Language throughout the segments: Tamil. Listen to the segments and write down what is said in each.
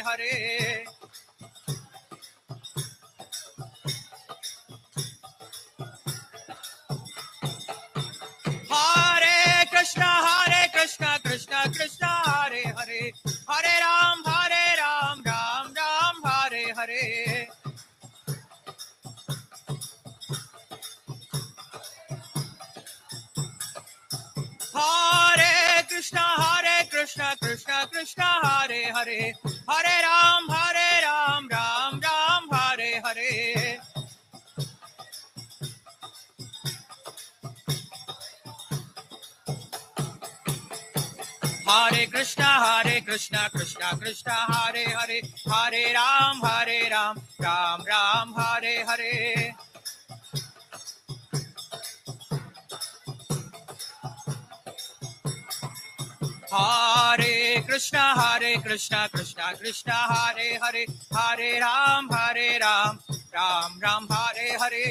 हरे। हरे कृष्णा कृष्णा कृष्णा हरे हरे, हरे राम राम राम हरे हरे। हरे कृष्णा कृष्णा कृष्णा हरे हरे, हरे राम राम राम हरे हरे। हरे कृष्णा कृष्णा कृष्णा हरे हरे, हरे राम राम राम हरे हरे। हरे कृष्णा कृष्णा कृष्णा हरे हरे, हरे राम राम राम हरे हरे।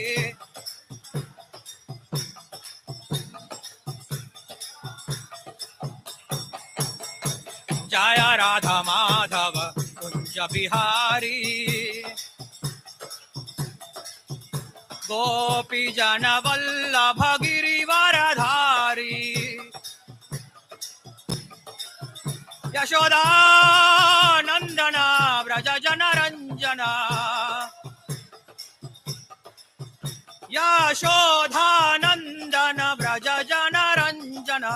जय राधा माधव कुंज बिहारी, गोपी जन वल्लभ गिरिवरधारी। यशोदा नंदना व्रज जन रंजना, यशोदा नंदन व्रज जन रंजना।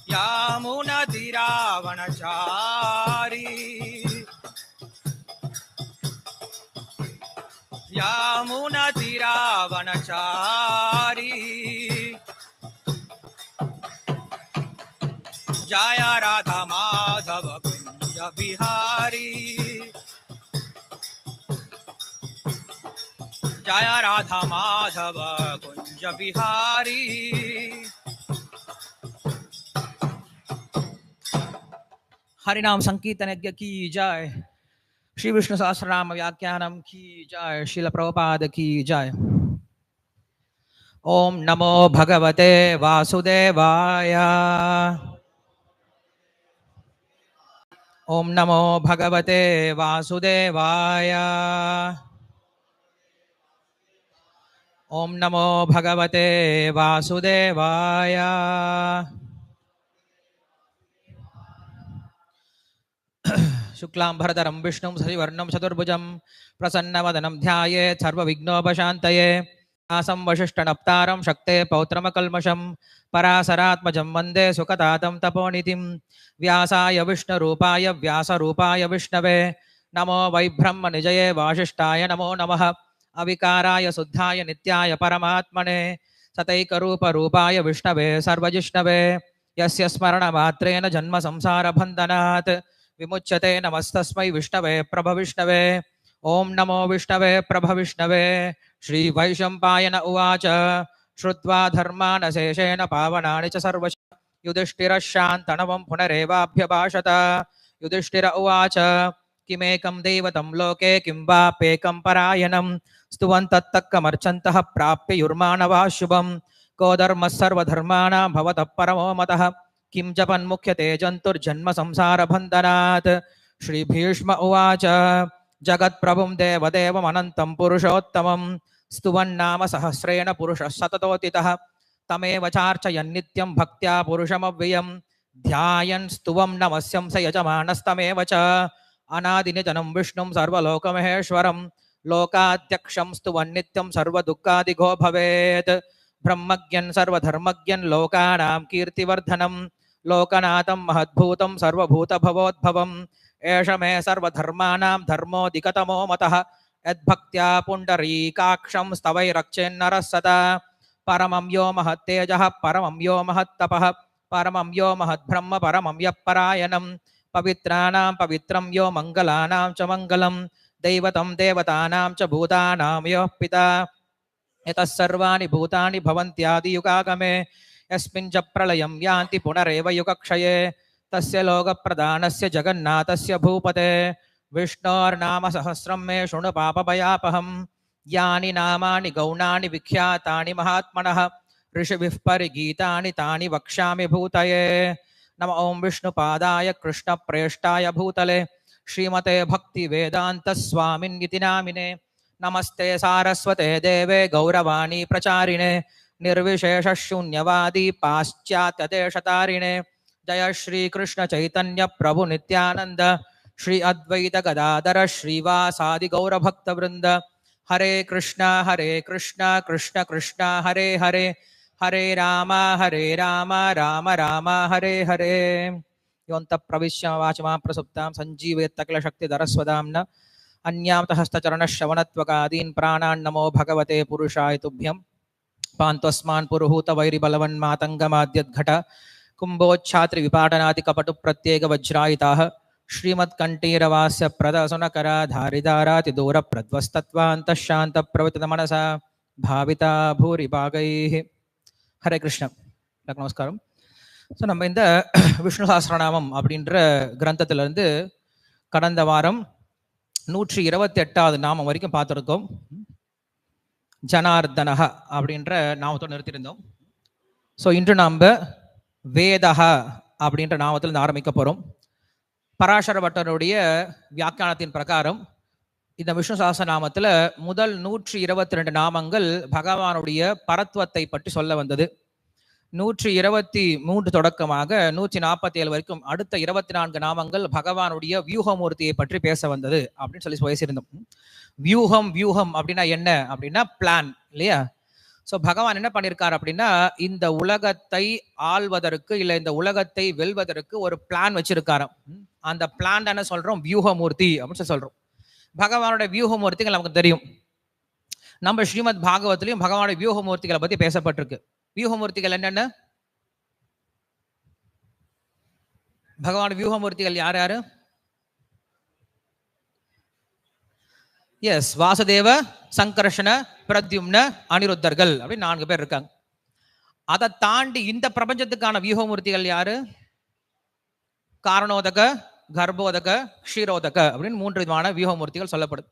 यमुना तीरावनचारी, यमुना तीरावनचारी। जय राधा माधव कुंज बिहारी, जय राधा माधव कुंज बिहारी। हरिनाम संकीर्तन यज्ञ की जय, श्री विष्णु सहस्रनाम व्याख्यानम की जय, श्रील प्रभुपाद की जय। ओम नमो भगवते वासुदेवाय, ओम नमो भगवते वासुदेवाय, ओम नमो भगवते वासुदेवाय। शुक्लांबरधरं विष्णुं शशिवर्णं चतुर्भुजं प्रसन्नवदनं ध्यायेत् सर्वविघ्नोपशान्तये। आसं वसिष्ठनप्तारं शक्ते पौत्रमकल्मषं पराशरात्मजं वन्दे सुखदातं तपोनिधिं। व्यासाय विष्णुरूपाय व्यासरूपाय विष्णवे नमो वैब्रह्मनिजये वासिष्ठाय नमो नमः। अविकाराय शुद्धाय नित्याय परमात्मने सतैकरूपरूपाय विष्णवे सर्वजिष्णवे, यस्य स्मरणमात्रेण जन्म संसारबन्धनात् विमुच्यते। नमस्तस्मै विष्णवे प्रभविष्णवे। ओम नमो विष्णवे प्रभविष्णवे। श्री वैशंपायन उवाच श्रुत्वा धर्मानशेषेण पावनानि च सर्वश युधिष्ठिरः शान्तनवं पुनरेवाभ्यभाषत। युधिष्ठिर उवाच किमेकं दैवतं लोके किं वाप्येकं परायणं स्तुवन्तत्तक्कमर्चन्तः प्राप्य युर्मानवाः शुभं। को धर्मः सर्वधर्माणां भवतः परमो मतः किं जपन्मुख्यते जन्तुर्जन्म संसारबन्धनात्। श्री भीष्म उवाच जगत्प्रभुं देवदेवमनन्तं पुरुषोत्तमं स्तुवन्नाम सहस्रेण पुरुषः सततोतितः। तमेव चार्चयन्नित्यं भक्त्या पुरुषमव्ययं ध्यायन् स्तुवं नमस्यं स यजमानस्तमेव च। अनादिनिधनं विष्णुं सर्वलोकमहेश्वरं लोकाध्यक्षं स्तुवन्नित्यं सर्वदुःखादिघो भवेत्। ब्रह्मज्ञं सर्वधर्मज्ञं लोकानां कीर्तिवर्धनं लोकनाथं महद्भूतं सर्वभूतभवोद्भवम्। एष मे सर्वधर्माणां धर्मोऽधिकतमो मतः यद्भक्त्या पुण्डरीकाक्षं स्तवैरक्षेन्नरः सदा। परमं यो महत्तेजः परमं यो महत्तपः परमं यो महद्ब्रह्म परमं यः परायणं। पवित्राणां पवित्रं यो मङ्गलानां च मङ्गलं दैवतं देवतानां च भूतानां योः पिता। यतः सर्वाणि भूतानि भवन्त्यादियुगागमे यस्मिन् च प्रलयं यान्ति पुनरेव युगक्षये। तस्य लोकप्रदानस्य जगन्नाथस्य भूपते विष्णोर्नाम सहस्रं मे शृणु पापभयापहम्। यानि नामानि गौणानि विख्यातानि महात्मनः ऋषिभिः परिगीतानि तानि वक्ष्यामि भूतये। नम ओं विष्णुपादाय कृष्णप्रेष्ठाय भूतले श्रीमते भक्तिवेदान्तस्वामिन्निति नामिने नमस्ते सारस्वते देवे गौरवाणी प्रचारिणे निर्विशेषशून्यवादी पाश्चात्यदेशतारिणे जय श्री कृष्ण चैतन्य प्रभु नित्यानंद श्री अद्वैत गदाधर श्रीवासादि गौरभक्त वृंद हरे कृष्णा कृष्ण कृष्ण हरे हरे हरे राम राम राम हरे हरे योऽन्तः प्रविश्य वाचमां प्रसुप्तां सञ्जीवयत् सकलशक्तिधरस्वधाम्ना अन्यामतः हस्तचरणश्रवणत्वकादीन् प्राणान् नमो भगवते पुरुषाय तुभ्यं पान्त्वस्मान् पुरुहूत वैरिबलवन्मातङ्गमाद्यद्घट कुम्भोच्छात्रि विपाटनादि कपटु प्रत्येक वज्रायिताः श्रीमत्कण्ठीरवास्य प्रदसुनकरा धारिदाराति दूर प्रध्वस्तत्वान्तः शान्त प्रवृत्त मनसा भाविता भूरिभागैः हरे कृष्ण நமஸ்காரம். ஸோ நம்ம இந்த விஷ்ணு சஹஸ்ரநாமம் அப்படின்ற கிரந்தத்திலிருந்து கடந்த வாரம் 128வது நாமம் வரைக்கும் பார்த்துருக்கோம். ஜனார்தனஹ அப்படின்ற நாமத்தோடு நிறுத்தியிருந்தோம். ஸோ இன்று நாம் வேதஹ அப்படின்ற நாமத்தில் ஆரம்பிக்க போகிறோம். பராசர பட்டருடைய வியாக்கியானத்தின் பிரகாரம் இந்த விஷ்ணு சஹஸ்ரநாமத்தில் முதல் 122 நாமங்கள் பகவானுடைய பரத்வத்தை பற்றி சொல்ல வந்தது. 123 தொடக்கமாக 147 வரைக்கும் அடுத்த 24 நாமங்கள் பகவானுடைய வியூகமூர்த்தியை பற்றி பேச வந்தது அப்படின்னு சொல்லி பேசியிருந்தோம். வியூகம் அப்படின்னா என்ன அப்படின்னா பிளான் இல்லையா? ஸோ பகவான் என்ன பண்ணியிருக்கார் அப்படின்னா இந்த உலகத்தை ஆள்வதற்கு இல்லை இந்த உலகத்தை வெல்வதற்கு ஒரு பிளான் வச்சிருக்காராம். அந்த பிளான் தானே சொல்றோம் வியூகமூர்த்தி அப்படின்னு சொல்றோம். பகவானுடைய வியூகமூர்த்திகள் நமக்கு தெரியும். நம்ம ஸ்ரீமத் பாகவத்திலையும் பகவானுடைய வியூகமூர்த்திகளை பத்தி பேசப்பட்டிருக்கு. வியூகமூர்த்திகள் என்னென்ன? பகவானுடைய வியூகமூர்த்திகள் யார் யாரு? எஸ், வாசுதேவ, சங்கர்ஷண, பிரத்யும்ன, அனிருத்தர்கள் அப்படின்னு 4 பேர் இருக்காங்க. அதை தாண்டி இந்த பிரபஞ்சத்துக்கான வியூகமூர்த்திகள் யாரு? காரணோதக, கர்ப்போதக, க்ஷீரோதக அப்படின்னு 3 விதமான வியூகமூர்த்திகள் சொல்லப்படுது.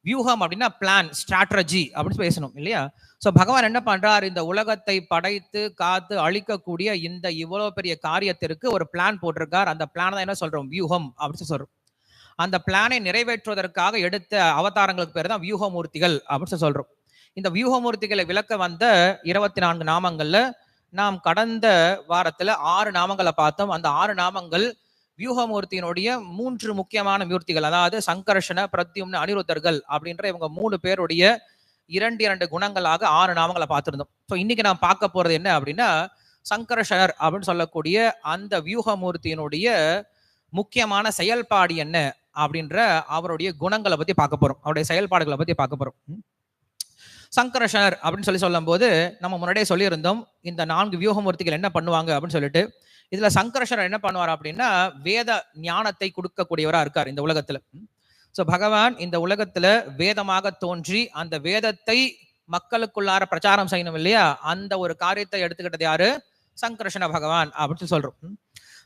வியூகம் அப்படின்னா பிளான், ஸ்ட்ராட்டஜி அப்படின்னு பேசணும் இல்லையா? ஸோ பகவான் என்ன பண்றார்? இந்த உலகத்தை படைத்து காத்து அழிக்கக்கூடிய இந்த இவ்வளவு பெரிய காரியத்திற்கு ஒரு பிளான் போட்டிருக்கார். அந்த பிளான் தான் என்ன சொல்றோம்? வியூகம் அப்படின்னு சொல்றோம். அந்த பிளானை நிறைவேற்றுவதற்காக எடுத்த அவதாரங்களுக்கு பேர் தான் வியூகமூர்த்திகள் அப்படின்னு சொல்றோம். இந்த வியூகமூர்த்திகளை விளக்க வந்த 24 நாமங்கள்ல நாம் கடந்த வாரத்துல 6 நாமங்களை பார்த்தோம். அந்த 6 நாமங்கள் வியூகமூர்த்தியினுடைய 3 முக்கியமான மூர்த்திகள், அதாவது சங்கர்ஷண, பிரத்யும்ன, அனிருத்தர்கள் அப்படின்ற இவங்க 3 பேருடைய 2 குணங்களாக 6 நாமங்களை பார்த்திருந்தோம். ஸோ இன்னைக்கு நான் பார்க்க போறது என்ன அப்படின்னா சங்கர்ஷணர் அப்படின்னு சொல்லக்கூடிய அந்த வியூகமூர்த்தியினுடைய முக்கியமான செயல்பாடு என்ன அப்படின்ற அவருடைய குணங்களை பத்தி பார்க்க போறோம். அவருடைய செயல்பாடுகளை பத்தி பார்க்க போறோம். சங்கர்ஷணர் அப்படின்னு சொல்லும் போது நம்ம முன்னாடியே சொல்லியிருந்தோம் இந்த 4 வியூகமூர்த்திகள் என்ன பண்ணுவாங்க அப்படின்னு சொல்லிட்டு. இதுல சங்கர்ஷணர் என்ன பண்ணுவார் அப்படின்னா வேத ஞானத்தை கொடுக்கக்கூடியவரா இருக்கார் இந்த உலகத்துல. ஸோ பகவான் இந்த உலகத்துல வேதமாக தோன்றி அந்த வேதத்தை மக்களுக்குள்ளார பிரச்சாரம் செய்யணும் இல்லையா? அந்த ஒரு காரியத்தை எடுத்துக்கிட்டது யாரு? சங்கர்ஷண பகவான் அப்படின்னு சொல்றோம்.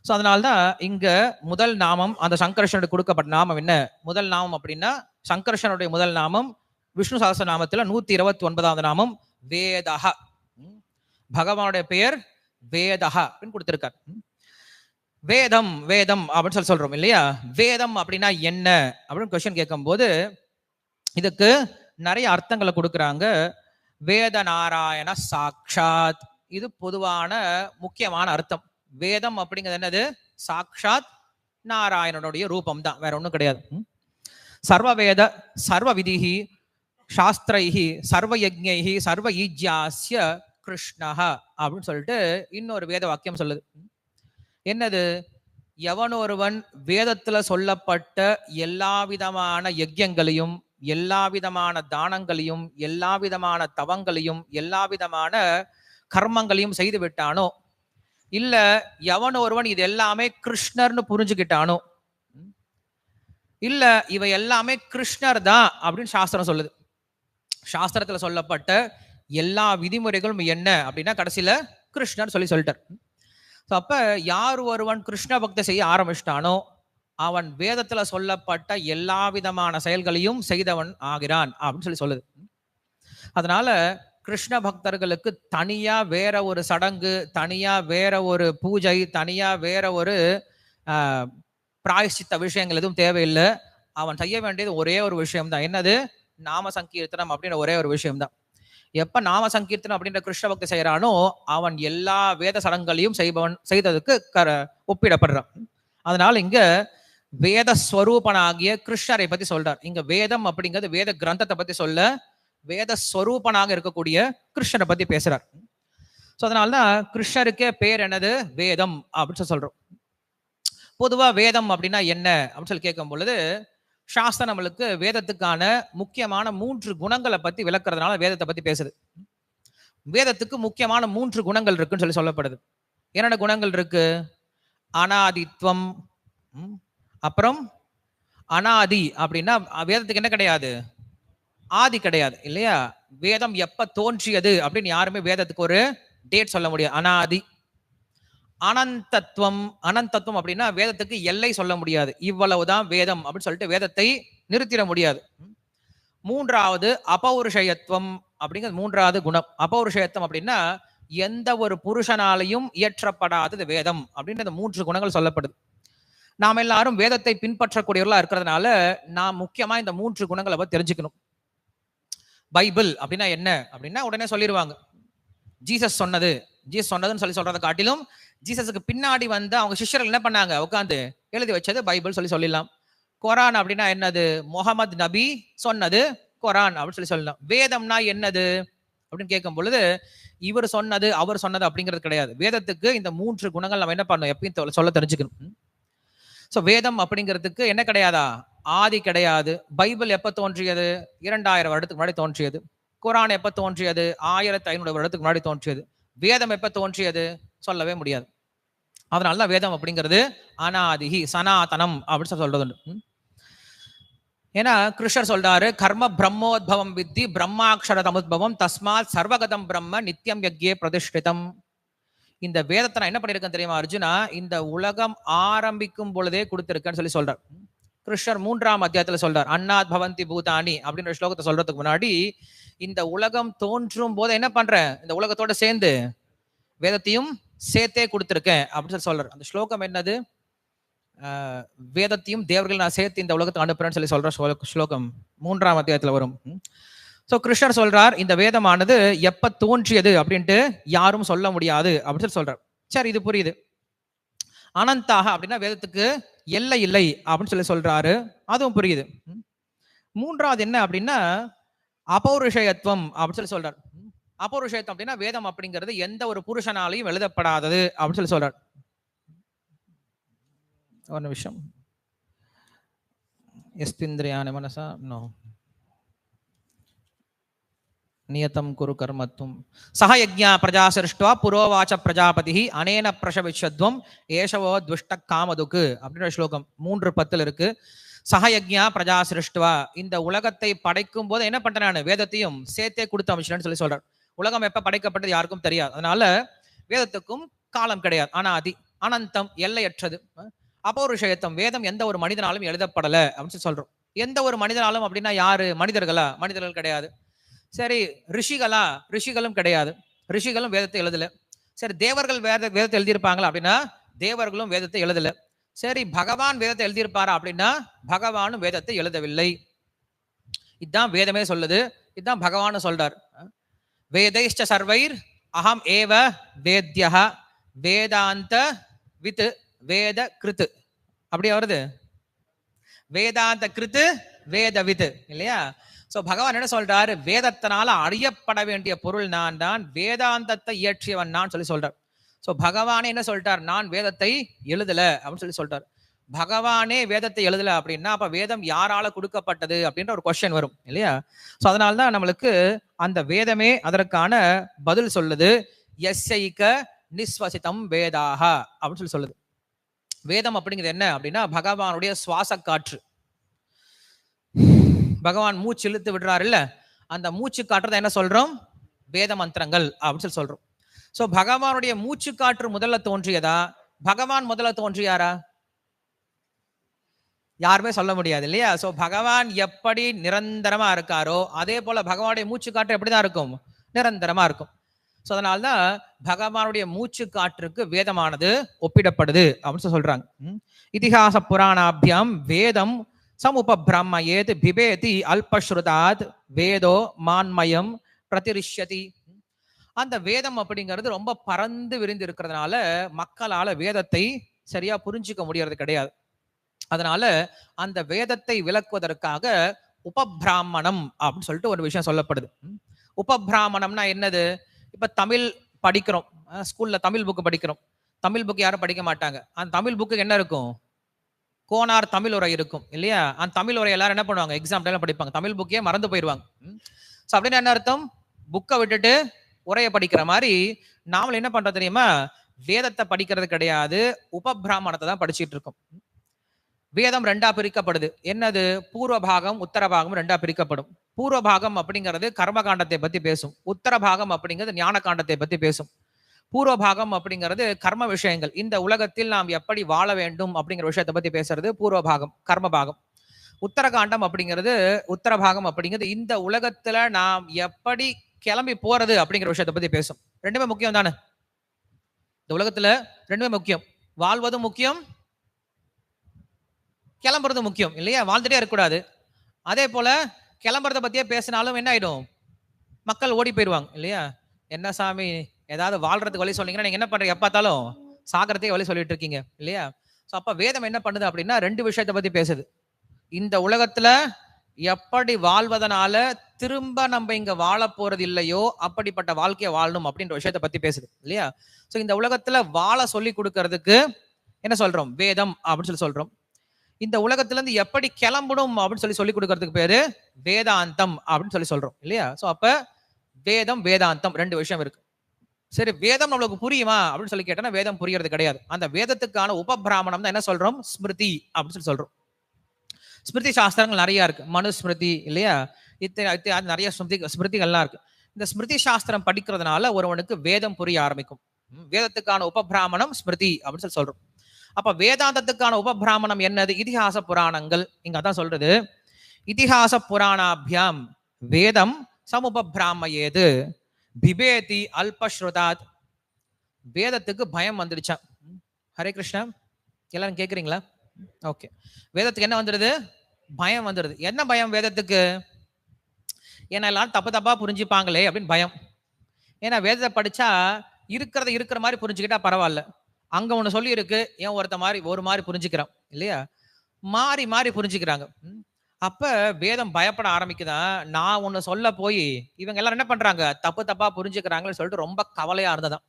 ஸோ அதனால்தான் இங்க முதல் நாமம் அந்த சங்கர்ஷனுக்கு கொடுக்கப்பட்ட நாமம் என்ன? முதல் நாமம் அப்படின்னா சங்கர்ஷனுடைய முதல் நாமம் விஷ்ணு சஹஸ்ரநாமத்துல 129வது நாமம் வேதஹ. பகவானுடைய பெயர் வேதஹ அப்படின்னு கொடுத்திருக்கார். வேதம் வேதம் அப்படின்னு சொல்றோம் இல்லையா? வேதம் அப்படின்னா என்ன அப்படின்னு கொஸ்டின் கேட்கும் போது இதுக்கு நிறைய அர்த்தங்களை கொடுக்குறாங்க. வேத நாராயண சாக்ஷாத், இது பொதுவான முக்கியமான அர்த்தம். வேதம் அப்படிங்கிறது என்னது? சாக்ஷாத் நாராயணனுடைய ரூபம் தான், வேற ஒண்ணும் கிடையாது. சர்வ வேத சர்வ விதிஹி சாஸ்திரைஹி சர்வ யஜ்ஞைஹி சர்வ ஈஜ்யாஸ்ய கிருஷ்ணஹ அப்படின்னு சொல்லிட்டு இன்னொரு வேத வாக்கியம் சொல்லுது. என்னது? எவனொருவன் வேதத்துல சொல்லப்பட்ட எல்லா விதமான யஜ்யங்களையும் எல்லா விதமான தானங்களையும் எல்லா விதமான தவங்களையும் எல்லா விதமான கர்மங்களையும் செய்து விட்டானோ, இல்ல எவனொருவன் இது எல்லாமே கிருஷ்ணர்னு புரிஞ்சுக்கிட்டானோ, இல்ல இவை எல்லாமே கிருஷ்ணர் தான் அப்படின்னு சாஸ்திரம் சொல்லுது. சாஸ்திரத்துல சொல்லப்பட்ட எல்லா விதிமுறைகளும் என்ன அப்படின்னா கடைசியில கிருஷ்ணர் சொல்லிட்டார். அப்ப யார் ஒருவன் கிருஷ்ண பக்தி செய்ய ஆரம்பிச்சிட்டானோ அவன் வேதத்துல சொல்லப்பட்ட எல்லா விதமான செயல்களையும் செய்தவன் ஆகிறான் அப்படின்னு சொல்லுது. அதனால கிருஷ்ண பக்தர்களுக்கு தனியா வேற ஒரு சடங்கு, தனியா வேற ஒரு பூஜை, தனியா வேற ஒரு பிராயஷ்சித்த விஷயங்கள் எதுவும் தேவையில்லை. அவன் செய்ய வேண்டியது ஒரே ஒரு விஷயம் தான். என்னது? நாம சங்கீர்த்தனம் அப்படின்ற ஒரே ஒரு விஷயம் தான். எப்ப நாம சங்கீர்த்தனம் அப்படின்ற கிருஷ்ண பக்தி செய்யறானோ அவன் எல்லா வேத சடங்குகளையும் செய்ததுக்கு ஒப்பிடப்படுறான். அதனால இங்க வேத ஸ்வரூபனாகிய கிருஷ்ணரை பத்தி சொல்றார். இங்க வேதம் அப்படிங்கிறது வேத கிரந்தத்தை பத்தி சொல்ல, வேத ஸ்வரூபனாக இருக்கக்கூடிய கிருஷ்ணரை பத்தி பேசுறார். சோ அதனாலதான் கிருஷ்ணருக்கே பேர் என்னது? வேதம் அப்படின்னு சொல்றோம். பொதுவா வேதம் அப்படின்னா என்ன அப்படின்னு சொல்லி கேட்கும் பொழுது, சாஸ்திரம் நம்மளுக்கு வேதத்துக்கான முக்கியமான 3 குணங்களை பத்தி விளக்குறதுனால வேதத்தை பத்தி பேசுது. வேதத்துக்கு முக்கியமான 3 குணங்கள் இருக்குன்னு சொல்லி சொல்லப்படுது. என்னென்ன குணங்கள் இருக்கு? அனாதித்வம், அப்புறம் அனாதி அப்படின்னா வேதத்துக்கு என்ன கிடையாது? ஆதி கிடையாது இல்லையா? வேதம் எப்ப தோன்றியது அப்படின்னு யாருமே வேதத்துக்கு ஒரு டேட் சொல்ல முடியாது. அனாதி. அனந்தத்துவம், அனந்தத்துவம் அப்படின்னா வேதத்துக்கு எல்லை சொல்ல முடியாது. இவ்வளவுதான் வேதம் அப்படின்னு சொல்லிட்டு வேதத்தை நிறுத்திட முடியாது. மூன்றாவது அபௌருஷயத்துவம் அப்படிங்கிறது மூன்றாவது குணம். அபௌருஷயத்துவம் அப்படின்னா எந்த ஒரு புருஷனாலையும் இயற்றப்படாதது வேதம் அப்படின்ற 3 குணங்கள் சொல்லப்படுது. நாம் எல்லாரும் வேதத்தை பின்பற்றக்கூடியவர்களா இருக்கிறதுனால நாம் முக்கியமா இந்த 3 குணங்களை பத்தி தெரிஞ்சுக்கணும். பைபிள் அப்படின்னா என்ன அப்படின்னா உடனே சொல்லிடுவாங்க, ஜீசஸ் சொன்னது. ஜீசஸ் சொன்னதுன்னு சொல்லி சொல்றதை காட்டிலும் ஜீசஸுக்கு பின்னாடி வந்து அவங்க சிஷ்யர்கள் என்ன பண்ணாங்க? உட்காந்து எழுதி வச்சது பைபிள் சொல்லி சொல்லிடலாம். குரான் அப்படின்னா என்னது? முகமது நபி சொன்னது குரான் அப்படின்னு சொல்லலாம். வேதம்னா என்னது அப்படின்னு கேட்கும் பொழுது இவர் சொன்னது அவர் சொன்னது அப்படிங்கிறது கிடையாது. வேதத்துக்கு இந்த 3 குணங்கள் நம்ம என்ன பண்ணணும்? எப்பயும் சொல்ல தெரிஞ்சுக்கணும். சோ வேதம் அப்படிங்கிறதுக்கு என்ன கிடையாதா? ஆதி கிடையாது. பைபிள் எப்ப தோன்றியது? 2000 வருடத்துக்கு முன்னாடி தோன்றியது. குரான் எப்ப தோன்றியது? 1500 வருடத்துக்கு முன்னாடி தோன்றியது. வேதம் எப்ப தோன்றியது? சொல்லவே முடியாது. அதனாலதான் வேதம் அப்படிங்கிறது அனாதிஹி சனாதனம் அப்படின்னு சொல்றது. ஏன்னா கிருஷ்ணர் சொல்றாரு, கர்ம பிரம்மோத்பவம் வித்தி பிரம்மாட்சர தமுத்பவம் தஸ்மாத் சர்வகதம் பிரம்ம நித்தியம் யக்ஞே பிரதிஷ்டிதம். இந்த வேதத்தை நான் என்ன பண்ணிருக்கேன் தெரியுமா அர்ஜுனா? இந்த உலகம் ஆரம்பிக்கும் பொழுதே கொடுத்திருக்கேன்னு சொல்லி சொல்றார். கிருஷ்ணர் 3ஆம் அத்தியாயத்துல சொல்றார், அன்னாத் பவந்தி பூதானி அப்படின்ற ஸ்லோகத்தை சொல்றதுக்கு முன்னாடி இந்த உலகம் தோன்றும் போது என்ன பண்றேன்? இந்த உலகத்தோட சேர்ந்து வேதத்தையும் சேர்த்தே கொடுத்திருக்கேன் அப்படின்னு சொல்றார். அந்த ஸ்லோகம் என்னது? வேதத்தையும் தேவர்கள் நான் சேர்த்து இந்த உலகத்தை அனுப்புறேன்னு சொல்லி சொல்ற ஸ்லோகம் 3ஆம் அத்தியாயத்துல வரும். சோ கிருஷ்ணர் சொல்றார், இந்த வேதமானது எப்ப தோன்றியது அப்படின்ட்டு யாரும் சொல்ல முடியாது அப்படின்னு சொல்றார். சரி, இது புரியுது. அனந்தாக அப்படின்னா வேதத்துக்கு எல்லை இல்லை அப்படின்னு சொல்லி சொல்றாரு, அதுவும் புரியுது. மூன்றாவது என்ன அப்படின்னா அபௌருஷயத்துவம் அப்படின்னு சொல்லி சொல்றார். அபௌருஷயத்துவம் அப்படின்னா வேதம் அப்படிங்கிறது எந்த ஒரு புருஷனாலையும் எழுதப்படாதது அப்படின்னு சொல்லி சொல்றார். ஒரு நிமிஷம். எஸ்திந்திரியான மனசா நோ நியதம் குரு கர்மத்துவம் சஹ யஜ்ஞா பிரஜா சிருஷ்டுவா புரோவாச்ச பிரஜாபதி அனேன பிரசவிஷத்வம் ஏஷவோ துஷ்ட காமதுக்கு அப்படின்ற ஸ்லோகம் 3:10 இருக்கு. சஹ யஜ்ஞா பிரஜா சிருஷ்டுவா, இந்த உலகத்தை படைக்கும் போது என்ன பண்றேன்? நான் வேதத்தையும் சேர்த்தே கொடுத்து அமைச்சேன்னு சொல்லி சொல்றார். உலகம் எப்ப படைக்கப்பட்டது யாருக்கும் தெரியாது. அதனால வேதத்துக்கும் காலம் கிடையாது. அனாதி, அனந்தம், எல்லையற்றது. அபௌருஷயத்துவம், வேதம் எந்த ஒரு மனிதனாலும் எழுதப்படல அப்படின்னு சொல்றோம். எந்த ஒரு மனிதனாலும் அப்படின்னா யாரு? மனிதர்களா? மனிதர்கள் கிடையாது. சரி, ரிஷிகளா? ரிஷிகளும் கிடையாது. ரிஷிகளும் வேதத்தை எழுதல. சரி, தேவர்கள் வேதத்தை எழுதியிருப்பாங்களா அப்படின்னா தேவர்களும் வேதத்தை எழுதல. சரி, பகவான் வேதத்தை எழுதியிருப்பாரா அப்படின்னா பகவானும் வேதத்தை எழுதவில்லை. இதுதான் வேதமே சொல்லுது. இதுதான் பகவான் சொல்றார். வேதைஷ்ட சர்வைர் அகம் ஏவ வேத்யா வேதாந்த வித் வேத கிருத்து. அப்படியே வருது, வேதாந்த கிருத்து வேத வித் இல்லையா? சோ பகவான் என்ன சொல்றாரு? வேதத்தினால அறியப்பட வேண்டிய பொருள் நான் தான், வேதாந்தத்தை இயற்றியவன் நான் சொல்லி சொல்றார். சோ பகவானே என்ன சொல்லிட்டார்? நான் வேதத்தை எழுதல அப்படின்னு சொல்லி சொல்றார். பகவானே வேதத்தை எழுதல அப்படின்னா அப்ப வேதம் யாரால கொடுக்கப்பட்டது அப்படின்ற ஒரு கொஸ்டின் வரும் இல்லையா? சோ அதனால்தான் நம்மளுக்கு அந்த வேதமே அதற்கான பதில் சொல்லுது. யஸ்யைக நிஸ்வசிதம் வேதாக அப்படின்னு சொல்லி சொல்லுது. வேதம் அப்படிங்கிறது என்ன அப்படின்னா பகவானுடைய சுவாச காற்று. பகவான் மூச்சு இழுத்து விடுறாரு இல்ல, அந்த மூச்சு காற்று என்ன சொல்றோம்? வேத மந்திரங்கள் அப்படின்னு சொல்லி சொல்றோம். சோ பகவானுடைய மூச்சு காற்று முதல்ல தோன்றியதா? பகவான் முதல்ல தோன்றியாரா? யாருமே சொல்ல முடியாது இல்லையா? சோ பகவான் எப்படி நிரந்தரமா இருக்காரோ அதே போல பகவானுடைய மூச்சு காற்று எப்படிதான் இருக்கும்? நிரந்தரமா இருக்கும். ஸோ அதனால்தான் பகவானுடைய மூச்சு காற்றுக்கு வேதமானது ஒப்பிடப்படுது அப்படின்னு சொல்றாங்க. இதிகாச புராணாபியம் வேதம் சமுபபிரம்மயேத் பிபேதி அல்பஸ்ருதாத் வேதோ மான்மயம் பிரதிரிஷ்யதி. அந்த வேதம் அப்படிங்கிறது ரொம்ப பறந்து விரிந்து இருக்கிறதுனால மக்களால வேதத்தை சரியா புரிஞ்சுக்க முடியறது கிடையாது. அதனால அந்த வேதத்தை விளக்குவதற்காக உபபிராமணம் அப்படின்னு சொல்லிட்டு ஒரு விஷயம் சொல்லப்படுது. உபபிராமணம்னா என்னது? இப்ப தமிழ் படிக்கிறோம், ஸ்கூல்ல தமிழ் புக்கு படிக்கிறோம். தமிழ் புக்கு யாரும் படிக்க மாட்டாங்க. அந்த தமிழ் புக்கு என்ன இருக்கும்? கோனார் தமிழ் உரை இருக்கும் இல்லையா? அந்த தமிழ் உரை எல்லாரும் என்ன பண்ணுவாங்க? எக்ஸாம் டைம்ல படிப்பாங்க. தமிழ் புக்கே மறந்து போயிடுவாங்க. ஸோ அப்படின்னு என்ன அர்த்தம்? புக்கை விட்டுட்டு உரையை படிக்கிற மாதிரி நாமளும் என்ன பண்றது தெரியுமா? வேதத்தை படிக்கிறது கிடையாது, உபபிராமணத்தை தான் படிச்சுட்டு இருக்கோம். வேதம் ரெண்டா பிரிக்கப்படுது. என்னது? பூர்வ பாகம் உத்தர பாகம் ரெண்டா பிரிக்கப்படும். பூர்வ பாகம் அப்படிங்கிறது கர்ம காண்டத்தை பத்தி பேசும். உத்தர பாகம் அப்படிங்கிறது ஞான காண்டத்தை பத்தி பேசும். பூர்வ பாகம் அப்படிங்கிறது கர்ம விஷயங்கள், இந்த உலகத்தில் நாம் எப்படி வாழ வேண்டும் அப்படிங்கிற விஷயத்தை பத்தி பேசுறது பூர்வ பாகம், கர்ம பாகம். உத்தரகாண்டம் அப்படிங்கிறது உத்தர பாகம் அப்படிங்கிறது இந்த உலகத்துல நாம் எப்படி கிளம்பி போறது அப்படிங்கிற விஷயத்தை பத்தி பேசும். ரெண்டுமே முக்கியம் தானே? இந்த உலகத்துல ரெண்டுமே முக்கியம். வாழ்வதும் முக்கியம், கிளம்புறது முக்கியம் இல்லையா? வாழ்ந்துட்டே இருக்கக்கூடாது. அதே போல கிளம்புறத பத்தியே பேசினாலும் என்ன ஆயிடும்? மக்கள் ஓடி போயிடுவாங்க இல்லையா? என்ன சாமி ஏதாவது வாழ்றதுக்கு வழி சொன்னீங்கன்னா நீங்க என்ன பண்றீங்க? பார்த்தாலும் சாகரத்தையே வழி சொல்லிட்டு இருக்கீங்க இல்லையா? ஸோ அப்ப வேதம் என்ன பண்ணுது அப்படின்னா ரெண்டு விஷயத்தை பத்தி பேசுது. இந்த உலகத்துல எப்படி வாழ்வதனால திரும்ப நம்ம இங்க வாழ போறது இல்லையோ அப்படிப்பட்ட வாழ்க்கையை வாழணும் அப்படின்ற விஷயத்தை பத்தி பேசுது இல்லையா? ஸோ இந்த உலகத்துல வாழ சொல்லி கொடுக்கறதுக்கு என்ன சொல்றோம்? வேதம் அப்படின்னு சொல்றோம். இந்த உலகத்துல இருந்து எப்படி கிளம்பணும் அப்படின்னு சொல்லி கொடுக்கறதுக்கு பேரு வேதாந்தம் அப்படின்னு சொல்றோம் இல்லையா? ஸோ அப்ப வேதம் வேதாந்தம் ரெண்டு விஷயம் இருக்கு. சரி, வேதம் நம்மளுக்கு புரியுமா அப்படின்னு சொல்லி கேட்டா வேதம் புரியறது கிடையாது. அந்த வேதத்துக்கான உபபிராமணம் தான் என்ன சொல்றோம்? ஸ்மிருதி அப்படின்னு சொல்றோம். ஸ்மிருதி சாஸ்திரங்கள் நிறைய இருக்கு. மனுஸ்மிருதி இல்லையா? நிறைய ஸ்மிருதிகள்லாம் இருக்கு. இந்த ஸ்மிருதி சாஸ்திரம் படிக்கிறதுனால ஒருவனுக்கு வேதம் புரிய ஆரம்பிக்கும். வேதத்துக்கான உபபிராமணம் ஸ்மிருதி அப்படின்னு சொல்றோம். அப்ப வேதாந்தத்துக்கான உபபிராமணம் என்னது? இதிகாச புராணங்கள். இங்க அதான் சொல்றது, இதிகாச புராணாபியாம் வேதம் சமுபபிராமயேது பிபேதி அல்பஸ்ருதாத். வேதத்துக்கு பயம் வந்துடுச்சான். ஹரே கிருஷ்ணா, எல்லாரும் கேக்குறீங்களா? ஓகே. வேதத்துக்கு என்ன வந்துடுது? பயம் வந்துடுது. என்ன பயம் வேதத்துக்கு? ஏன்னா எல்லாரும் தப்பு தப்பா புரிஞ்சுப்பாங்களே அப்படின்னு பயம். ஏன்னா வேதத்தை படிச்சா இருக்கிறத இருக்கிற மாதிரி புரிஞ்சுக்கிட்டா பரவாயில்ல. அங்க ஒண்ணு சொல்லி இருக்கு, ஏன் ஒரு மாதிரி புரிஞ்சுக்கிறான் இல்லையா? மாறி மாறி புரிஞ்சுக்கிறாங்க. அப்ப வேதம் பயப்பட ஆரம்பிக்குதான். நான் ஒண்ணு சொல்ல போய் இவங்க எல்லாரும் என்ன பண்றாங்க? தப்பு தப்பா புரிஞ்சுக்கிறாங்கன்னு சொல்லிட்டு ரொம்ப கவலையா இருந்ததான்.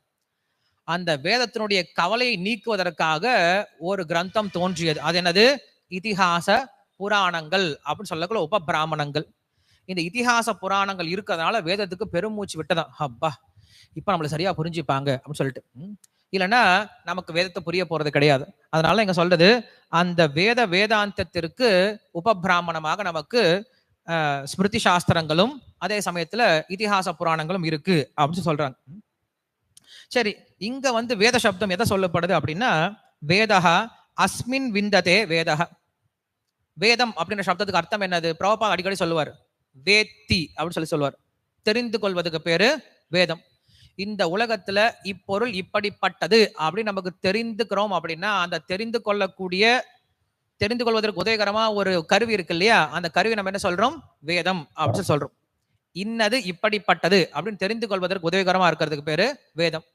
அந்த வேதத்தினுடைய கவலையை நீக்குவதற்காக ஒரு கிரந்தம் தோன்றியது. அது என்னது? இதிகாச புராணங்கள் அப்படின்னு சொல்லக்கூடிய உபபிராமணங்கள். இந்த இதிகாச புராணங்கள் இருக்கிறதுனால வேதத்துக்கு பெருமூச்சு விட்டதான். அப்பா, இப்ப நம்மள சரியா புரிஞ்சுப்பாங்க அப்படின்னு சொல்லிட்டு. இல்லைன்னா நமக்கு வேதத்தை புரிய போறது கிடையாது. அதனால இங்க சொல்றது, அந்த வேதாந்தத்திற்கு உபபிராமணமாக நமக்கு ஸ்மிருதி சாஸ்திரங்களும் அதே சமயத்துல இதிகாச புராணங்களும் இருக்கு அப்படின்னு சொல்றாங்க. சரி, இங்க வேத சப்தம் எதை சொல்லப்படுது அப்படின்னா, வேதஹா அஸ்மின் விந்ததே வேதஹ. வேதம் அப்படின்ற சப்தத்துக்கு அர்த்தம் என்னது? பிரபுபாத் அடிக்கடி சொல்லுவார், வேத்தி அப்படின்னு சொல்லுவார். தெரிந்து கொள்வதுக்கு பேரு வேதம். இந்த உலகத்துல இப்பொருள் இப்படிப்பட்டது அப்படின்னு நமக்கு தெரிந்துக்கிறோம் அப்படின்னா, அந்த தெரிந்து கொள்வதற்கு உதவிகரமா ஒரு கருவி இருக்கு இல்லையா? அந்த கருவி நம்ம என்ன சொல்றோம்? வேதம் அப்படின்னு சொல்றோம். இன்னது இப்படிப்பட்டது அப்படின்னு தெரிந்து கொள்வதற்கு உதவிகரமா இருக்கிறதுக்கு பேரு வேதம்.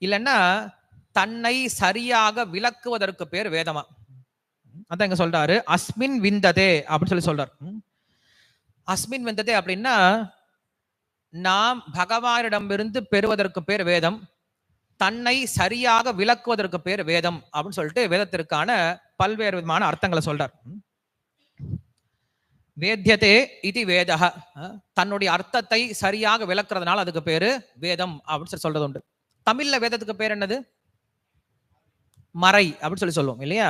இல்லைன்னா தன்னை சரியாக விளக்குவதற்கு பேர் வேதமா. அதான் இங்க சொல்றாரு, அஸ்மின் விந்ததே அப்படின்னு சொல்றாரு. அஸ்மின் விந்ததே அப்படின்னா நாம் பகவானிடமிருந்து பெறுவதற்கு பேர் வேதம், தன்னை சரியாக விளக்குவதற்கு பேர் வேதம் அப்படின்னு சொல்லிட்டு வேதத்திற்கான பல்வேறு விதமான அர்த்தங்களை சொல்றார். வேத்யதே இது வேதஹ, தன்னுடைய அர்த்தத்தை சரியாக விளக்குறதுனால அதுக்கு பேரு வேதம் அப்படின்னு சொல்றது உண்டு. தமிழ்ல வேதத்துக்கு பேர் என்னது? மறை அப்படின்னு சொல்லுவோம் இல்லையா?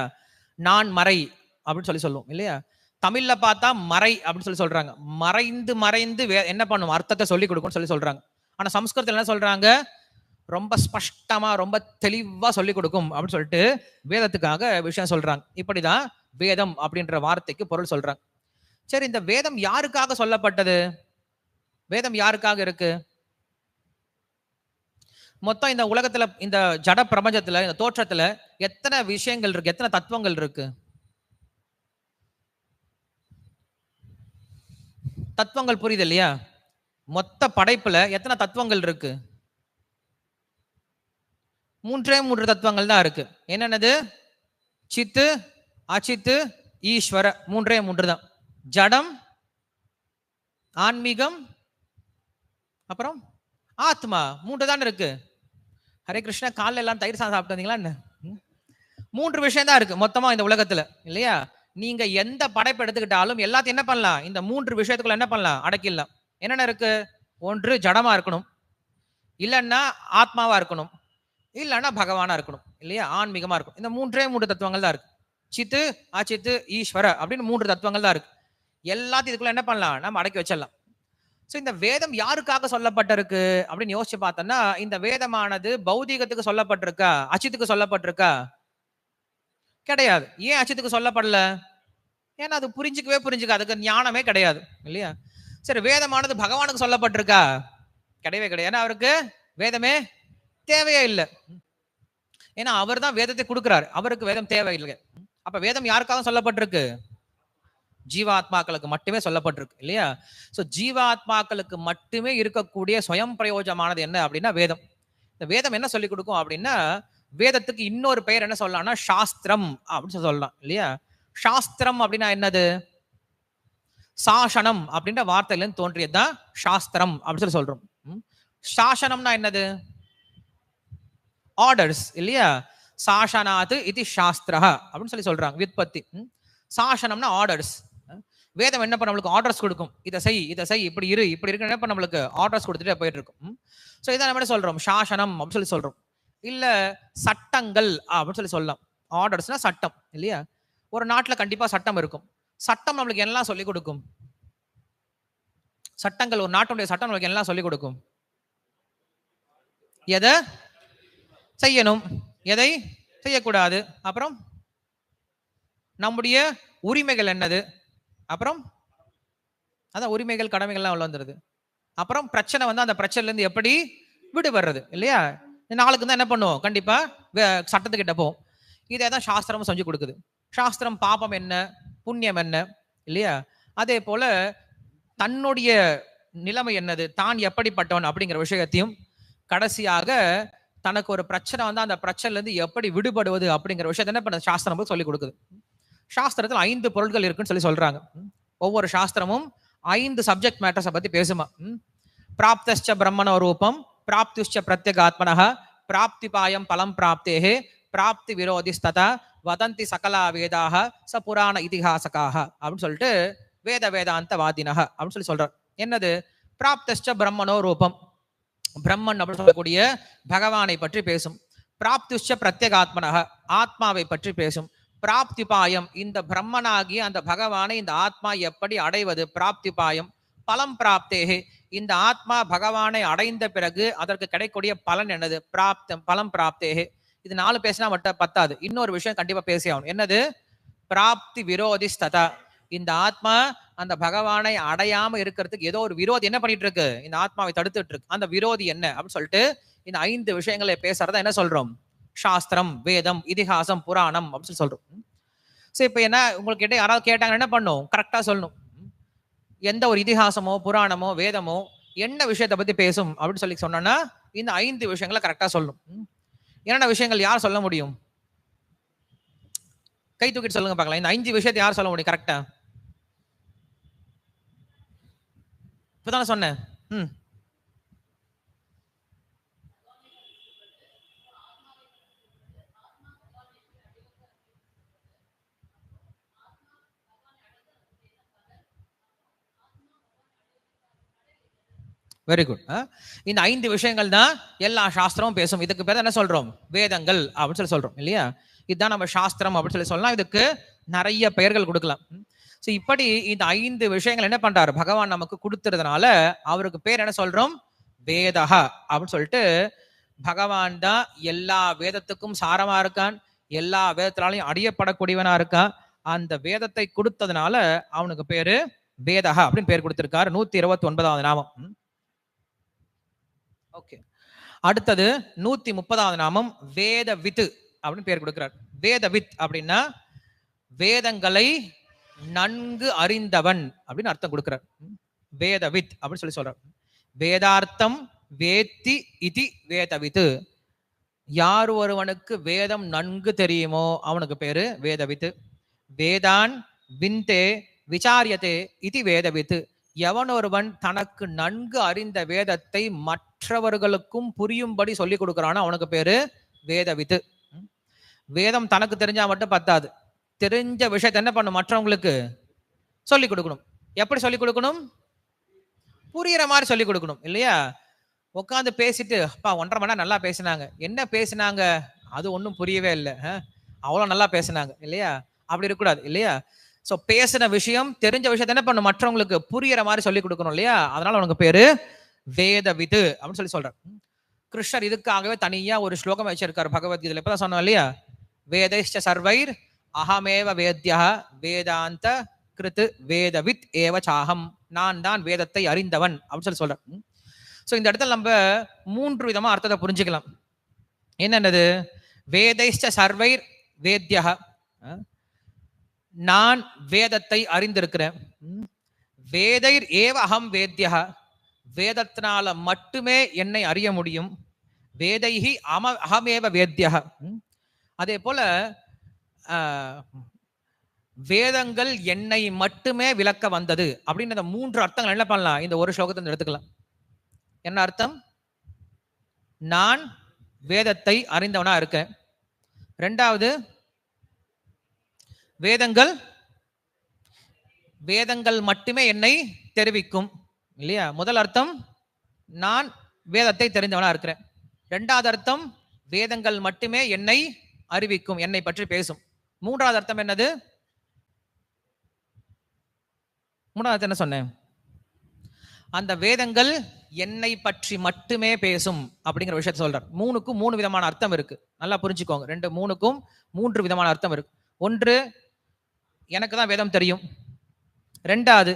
நான் மறை அப்படின்னு சொல்லுவோம் இல்லையா? தமிழ்ல பார்த்தா மறை அப்படின்னு சொல்றாங்க. மறைந்து மறைந்து என்ன பண்ணும்? அர்த்தத்தை சொல்லி கொடுக்கும் சொல்றாங்க. ஆனா சம்ஸ்கிருதத்துல என்ன சொல்றாங்க? ரொம்ப ஸ்பஷ்டமா ரொம்ப தெளிவா சொல்லி கொடுக்கும் அப்படின்னு சொல்லிட்டு வேதத்துக்காக விஷயம் சொல்றாங்க. இப்படிதான் வேதம் அப்படின்ற வார்த்தைக்கு பொருள் சொல்றாங்க. சரி, இந்த வேதம் யாருக்காக சொல்லப்பட்டது? வேதம் யாருக்காக இருக்கு? மொத்தம் இந்த உலகத்துல, இந்த ஜட பிரபஞ்சத்துல, இந்த தோற்றத்துல எத்தனை விஷயங்கள் இருக்கு, எத்தனை தத்துவங்கள் இருக்கு? தத்துவங்கள் புரியுது இல்லையா? மொத்த படைப்புல எத்தனை தத்துவங்கள் இருக்கு? மூன்று தத்துவங்கள் தான் இருக்கு. என்னென்னது? சித்து, அச்சித்து, ஈஸ்வர. மூன்று தான். ஜடம், ஆன்மீகம், அப்புறம் ஆத்மா. மூன்று தான் இருக்கு. ஹரே கிருஷ்ணா, காலைல எல்லாம் தயிர் சாதம் சாப்பிட்டு வந்தீங்களா என்ன? மூன்று விஷயம் தான் இருக்கு மொத்தமா இந்த உலகத்துல, இல்லையா? நீங்க எந்த படைப்பு எடுத்துக்கிட்டாலும் எல்லாத்தையும் என்ன பண்ணலாம்? இந்த மூன்று விஷயத்துக்குள்ள என்ன பண்ணலாம்? அடக்கிடலாம். என்னென்ன இருக்கு? ஒன்று ஜடமா இருக்கணும், இல்லைன்னா ஆத்மாவா இருக்கணும், இல்லைன்னா பகவானா இருக்கணும், இல்லையா? ஆன்மீகமா இருக்கும். இந்த மூன்று தத்துவங்கள் தான் இருக்கு. சித்து, அச்சித்து, ஈஸ்வர அப்படின்னு மூன்று தத்துவங்கள் தான் இருக்கு. எல்லாத்தையும் இதுக்குள்ள என்ன பண்ணலாம்? நம்ம அடக்கி வச்சிடலாம். சோ இந்த வேதம் யாருக்காக சொல்லப்பட்டிருக்கு அப்படின்னு யோசிச்சு பார்த்தோம்னா, இந்த வேதமானது பௌதீகத்துக்கு சொல்லப்பட்டிருக்கா, அச்சித்துக்கு சொல்லப்பட்டிருக்கா? கிடையாது. ஏன் அச்சித்துக்கு சொல்லப்படல? ஏன்னா அது புரிஞ்சுக்காது, அதுக்கு ஞானமே கிடையாது, இல்லையா? சரி, வேதமானது பகவானுக்கு சொல்லப்பட்டிருக்கா? கிடையவே கிடையாது. ஏன்னா அவருக்கு வேதமே தேவையே இல்லை. ஏன்னா அவர் தான் வேதத்தை கொடுக்கிறாரு, அவருக்கு வேதம் தேவையில்லை. அப்ப வேதம் யாருக்காக சொல்லப்பட்டிருக்கு? ஜீவாத்மாக்களுக்கு மட்டுமே சொல்லப்பட்டிருக்கு, இல்லையா? சோ ஜீவாத்மாக்களுக்கு மட்டுமே இருக்கக்கூடிய சுயம் பிரயோஜனமானது என்ன அப்படின்னா வேதம். இந்த வேதம் என்ன சொல்லி கொடுக்கும் அப்படின்னா, வேதத்துக்கு இன்னொரு பெயர் என்ன சொல்லலாம்னா சாஸ்திரம் அப்படின்னு சொல்லலாம், இல்லையா? சாஸ்திரம் அப்படின்னா என்னது? சாசனம் அப்படின்ற வார்த்தையில இருந்து தோன்றியதுதான் சாஸ்திரம் அப்படின்னு சொல்லி சொல்றோம். சாசனம்னா என்னது? ஆர்டர்ஸ், இல்லையா? சாசனாது இது சாஸ்திரா அப்படின்னு சொல்லி சொல்றாங்க வித்பத்தி. சாசனம்னா ஆர்டர்ஸ். வேதம் என்ன பண்ண நம்மளுக்கு ஆர்டர்ஸ் கொடுக்கும். இதை செய், இப்படி இருக்கு என்ன பண்ண நம்மளுக்கு ஆர்டர்ஸ் கொடுத்துட்டே போயிட்டு இருக்கும். சோ இதை நம்ம சொல்றோம் சாசனம் அப்படின்னு சொல்லி சொல்றோம். இல்ல சட்டங்கள் அப்படின்னு சொல்லி சொல்லலாம். ஆர்டர்ஸ்னா சட்டம், இல்லையா? ஒரு நாட்டுல கண்டிப்பா சட்டம் இருக்கும். சட்டம் நம்மளுக்கு எல்லாம் சொல்லிக் கொடுக்கும். சட்டங்கள், ஒரு நாட்டுடைய சட்டம் நம்மளுக்கு எல்லாம் சொல்லிக் கொடுக்கும். எதை செய்யணும், எதை செய்யக்கூடாது, அப்புறம் நம்முடைய உரிமைகள் என்னது, அப்புறம் அதான் உரிமைகள் கடமைகள்லாம் உள்ள வந்துருது. அப்புறம் பிரச்சனை வந்து அந்த பிரச்சனைல இருந்து எப்படி விடுபடுறது, இல்லையா? நாளுக்கு தான் என்ன பண்ணுவோம்? கண்டிப்பா சட்டத்துக்கிட்ட போவோம். இதே தான் சாஸ்திரம் செஞ்சு கொடுக்குது. சாஸ்திரம் பாபம் என்ன, புண்ணியம் என்ன, இல்லையா? அதே போல தன்னுடைய நிலைமை என்னது, தான் எப்படிப்பட்டவன் அப்படிங்கிற விஷயத்தையும், கடைசியாக தனக்கு ஒரு பிரச்சனை வந்து அந்த பிரச்சனைல இருந்து எப்படி விடுபடுவது அப்படிங்கிற விஷயத்தை என்ன பண்ண சாஸ்திரம் சொல்லி கொடுக்குது. சாஸ்திரத்தில் 5 பொருட்கள் இருக்குன்னு சொல்லி சொல்றாங்க. ஒவ்வொரு சாஸ்திரமும் 5 சப்ஜெக்ட் மேட்டர்ஸை பத்தி பேசுமா. பிராப்தஸ்ச பிரம்மண ரூபம், பிராப்திஷ்ச பிரத்யகாத்மனஹ, பிராப்திபாயம் பலம் பிராப்தேஹே, பிராப்தி விரோதிஸ்ததா வதந்தி சகலா வேதாக ச புராண இதிகாசகாக அப்படின்னு சொல்லிட்டு வேதாந்த வாதினஹ அப்படின்னு சொல்லி சொல்றார். என்னது? பிராப்தஸ்ச பிரம்மணோ ரூபம், பிரம்மன் அப்படின்னு சொல்லக்கூடிய பகவானை பற்றி பேசும். பிராப்திஷ்ச பிரத்யகாத்மனஹ, ஆத்மாவை பற்றி பேசும். பிராப்திபாயம், இந்த பிரம்மனாகிய அந்த பகவானை இந்த ஆத்மா எப்படி அடைவது, பிராப்திபாயம். பலம் பிராப்தேகே, இந்த ஆத்மா பகவானை அடைந்த பிறகு அதற்கு கிடைக்கக்கூடிய பலன் என்னது, பிராப்தம் பலம் பிராப்தேகே. இது 4 பேசினா மட்டும் பத்தாது, இன்னொரு விஷயம் கண்டிப்பா பேசி ஆகணும். என்னது? பிராப்தி விரோதி ஸ்ததா, இந்த ஆத்மா அந்த பகவானை அடையாம இருக்கிறதுக்கு ஏதோ ஒரு விரோதி என்ன பண்ணிட்டு இருக்கு, இந்த ஆத்மாவை தடுத்துட்டு இருக்கு. அந்த விரோதி என்ன அப்படின்னு சொல்லிட்டு இந்த 5 விஷயங்களை பேசுறதா என்ன சொல்றோம்? சாஸ்திரம், வேதம், இதிகாசம், புராணம் அப்படின்னு சொல்லி சொல்றோம். சோ இப்ப என்ன, உங்களுக்கு கிட்ட யாராவது கேட்டாங்க என்ன பண்ணும்? கரெக்டா சொல்லணும். எந்த ஒரு இதிகாசமோ புராணமோ வேதமோ என்ன விஷயத்தை பத்தி பேசும் அப்படின்னு சொல்லி சொன்னா இந்த 5 விஷயங்களை கரெக்டா சொல்லணும். என்னென்ன விஷயங்கள் யார் சொல்ல முடியும்? கை தூக்கிட்டு சொல்லுங்க பார்க்கலாம். இந்த 5 விஷயத்தை யார் சொல்ல முடியும் கரெக்டா? இப்பதானே சொன்னேன். Very good. இந்த 5 விஷயங்கள் தான் எல்லா சாஸ்திரமும் பேசும். இதுக்கு பேர் என்ன சொல்றோம்? வேதங்கள் அப்படின்னு சொல்லி சொல்றோம், இல்லையா? இதுதான் நம்ம சாஸ்திரம் அப்படின்னு சொல்லி சொல்லலாம். இதுக்கு நிறைய பெயர்கள் கொடுக்கலாம். சோ இப்படி இந்த 5 விஷயங்கள் என்ன பண்றாரு பகவான் நமக்கு கொடுத்துறதுனால அவருக்கு பேர் என்ன சொல்றோம்? வேதஹா அப்படின்னு சொல்லிட்டு. பகவான் தான் எல்லா வேதத்துக்கும் சாரமா இருக்கான், எல்லா வேதத்தினாலையும் அறியப்படக்கூடியவனா இருக்கான். அந்த வேதத்தை கொடுத்ததுனால அவனுக்கு பேரு வேதஹா அப்படின்னு பேர் கொடுத்திருக்காரு. 129வது நாமம். ஓகே. அடுத்தது 130வது நாமம் வேதவித் அப்படின்னு பேர் கொடுக்கிறார். வேதவித் அப்படின்னா வேதங்களை நன்கு அறிந்தவன் அப்படின்னு அர்த்தம் கொடுக்கிறார். வேதவித் அப்படின்னு சொல்லி சொல்றார். வேதார்த்தம் வேத்தி இதி வேதவித். யார் ஒருவனுக்கு வேதம் நன்கு தெரியுமோ அவனுக்கு பேரு வேதவித். வேதான் விந்தே விசாரியத்தே இது வேதவித். எவன் ஒருவன் தனக்கு நன்கு அறிந்த வேதத்தை மற்றவர்களுக்கும் புரியும்படி சொல்லிக் கொடுக்கிறானோ அவனுக்கு பேரு வேதவித். வேதம் தனக்கு தெரிஞ்சா மட்டும் பத்தாது, தெரிஞ்ச விஷயத்தை என்ன பண்ணும், மற்றவங்களுக்கு சொல்லிக் கொடுக்கணும். எப்படி சொல்லிக் கொடுக்கணும்? புரியுற மாதிரி சொல்லிக் கொடுக்கணும் இல்லையா? உட்காந்து பேசிட்டு அப்பா 1.5 மணி நேரம் நல்லா பேசினாங்க, என்ன பேசினாங்க அது ஒன்றும் புரியவே இல்லை, அவ்வளோ நல்லா பேசினாங்க இல்லையா? அப்படி இருக்கக்கூடாது இல்லையா? ஸோ பேசின விஷயம் தெரிஞ்ச விஷயத்த என்ன பண்ணும், மற்றவங்களுக்கு புரியுற மாதிரி சொல்லிக் கொடுக்கணும் இல்லையா? அதனால உனக்கு பேரு வேதவித் அப்படின்னு சொல்லி சொல்றார். கிருஷ்ணர் இதுக்காகவே தனியா ஒரு ஸ்லோகம் வச்சிருக்காரு பகவத்கீதையில. இப்பதான் சொன்னோம் இல்லையா? வேதைஷ்ட சர்வைர் அகமேவ வேத்யா வேதாந்த கிருத்து வேதவித் ஏவ சாகம். நான் தான் வேதத்தை அறிந்தவன் அப்படின்னு சொல்லி சொல்றேன். ஸோ இந்த இடத்துல நம்ம 3 விதமா அர்த்தத்தை புரிஞ்சுக்கலாம். என்னென்னது? வேதைஷ்ட சர்வைர் வேத்யா, நான் வேதத்தை அறிந்திருக்கிறேன். வேதைர் ஏவ அகம் வேத்யா, வேதத்தினால மட்டுமே என்னை அறிய முடியும். வேதைஹி அகமேவ வேத்யா. அதே போல வேதங்கள் என்னை மட்டுமே விளக்க வந்தது அப்படின்னு இந்த 3 அர்த்தங்கள் என்ன பண்ணலாம், இந்த ஒரு ஸ்லோகத்தை எடுத்துக்கலாம். என்ன அர்த்தம்? நான் வேதத்தை அறிந்தவனா இருக்கேன். 2வது, வேதங்கள் மட்டுமே என்னை தெரிவிக்கும் இல்லையா? முதல் அர்த்தம் நான் வேதத்தை தெரிந்தவனா இருக்கிறேன். 2வது அர்த்தம் வேதங்கள் மட்டுமே என்னை அறிவிக்கும், என்னை பற்றி பேசும். 3வது அர்த்தம் என்னது? 3வது என்ன சொன்னேன்? அந்த வேதங்கள் என்னை பற்றி மட்டுமே பேசும் அப்படிங்கிற விஷயத்தை சொல்றார். 3க்கும் 3 விதமான அர்த்தம் இருக்கு, நல்லா புரிஞ்சுக்கோங்க. 3க்கும் 3 விதமான அர்த்தம் இருக்கு. ஒன்று, எனக்கு தான் வேதம் தெரியும். 2வது,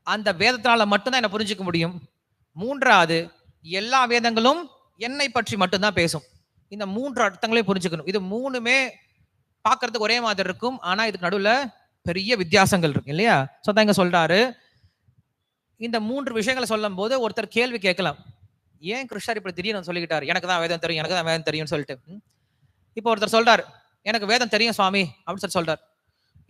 அந்த வேதத்தினால மட்டும்தான் என்ன புரிஞ்சுக்க முடியும். 3வது, எல்லா வேதங்களும் என்னை பற்றி மட்டும்தான் பேசும். இந்த 3 அர்த்தங்களையும் புரிஞ்சுக்கணும். இது 3மே பார்க்கறதுக்கு ஒரே மாதிரி இருக்கும், ஆனா இதுக்கு நடுவில் பெரிய வித்தியாசங்கள் இருக்கு இல்லையா? ஸோ தான் இங்க சொல்றாரு. இந்த 3 விஷயங்களை சொல்லும் போது ஒருத்தர் கேள்வி கேட்கலாம், ஏன் கிருஷ்ணர் இப்படி திடீர்னு சொல்லிக்கிட்டாரு, எனக்கு தான் வேதம் தெரியும், எனக்கு தான் வேதம் தெரியும்னு சொல்லிட்டு. இப்போ ஒருத்தர் சொல்றாரு, எனக்கு வேதம் தெரியும் சுவாமி அப்படின்னு சொல்லி சொல்றாரு.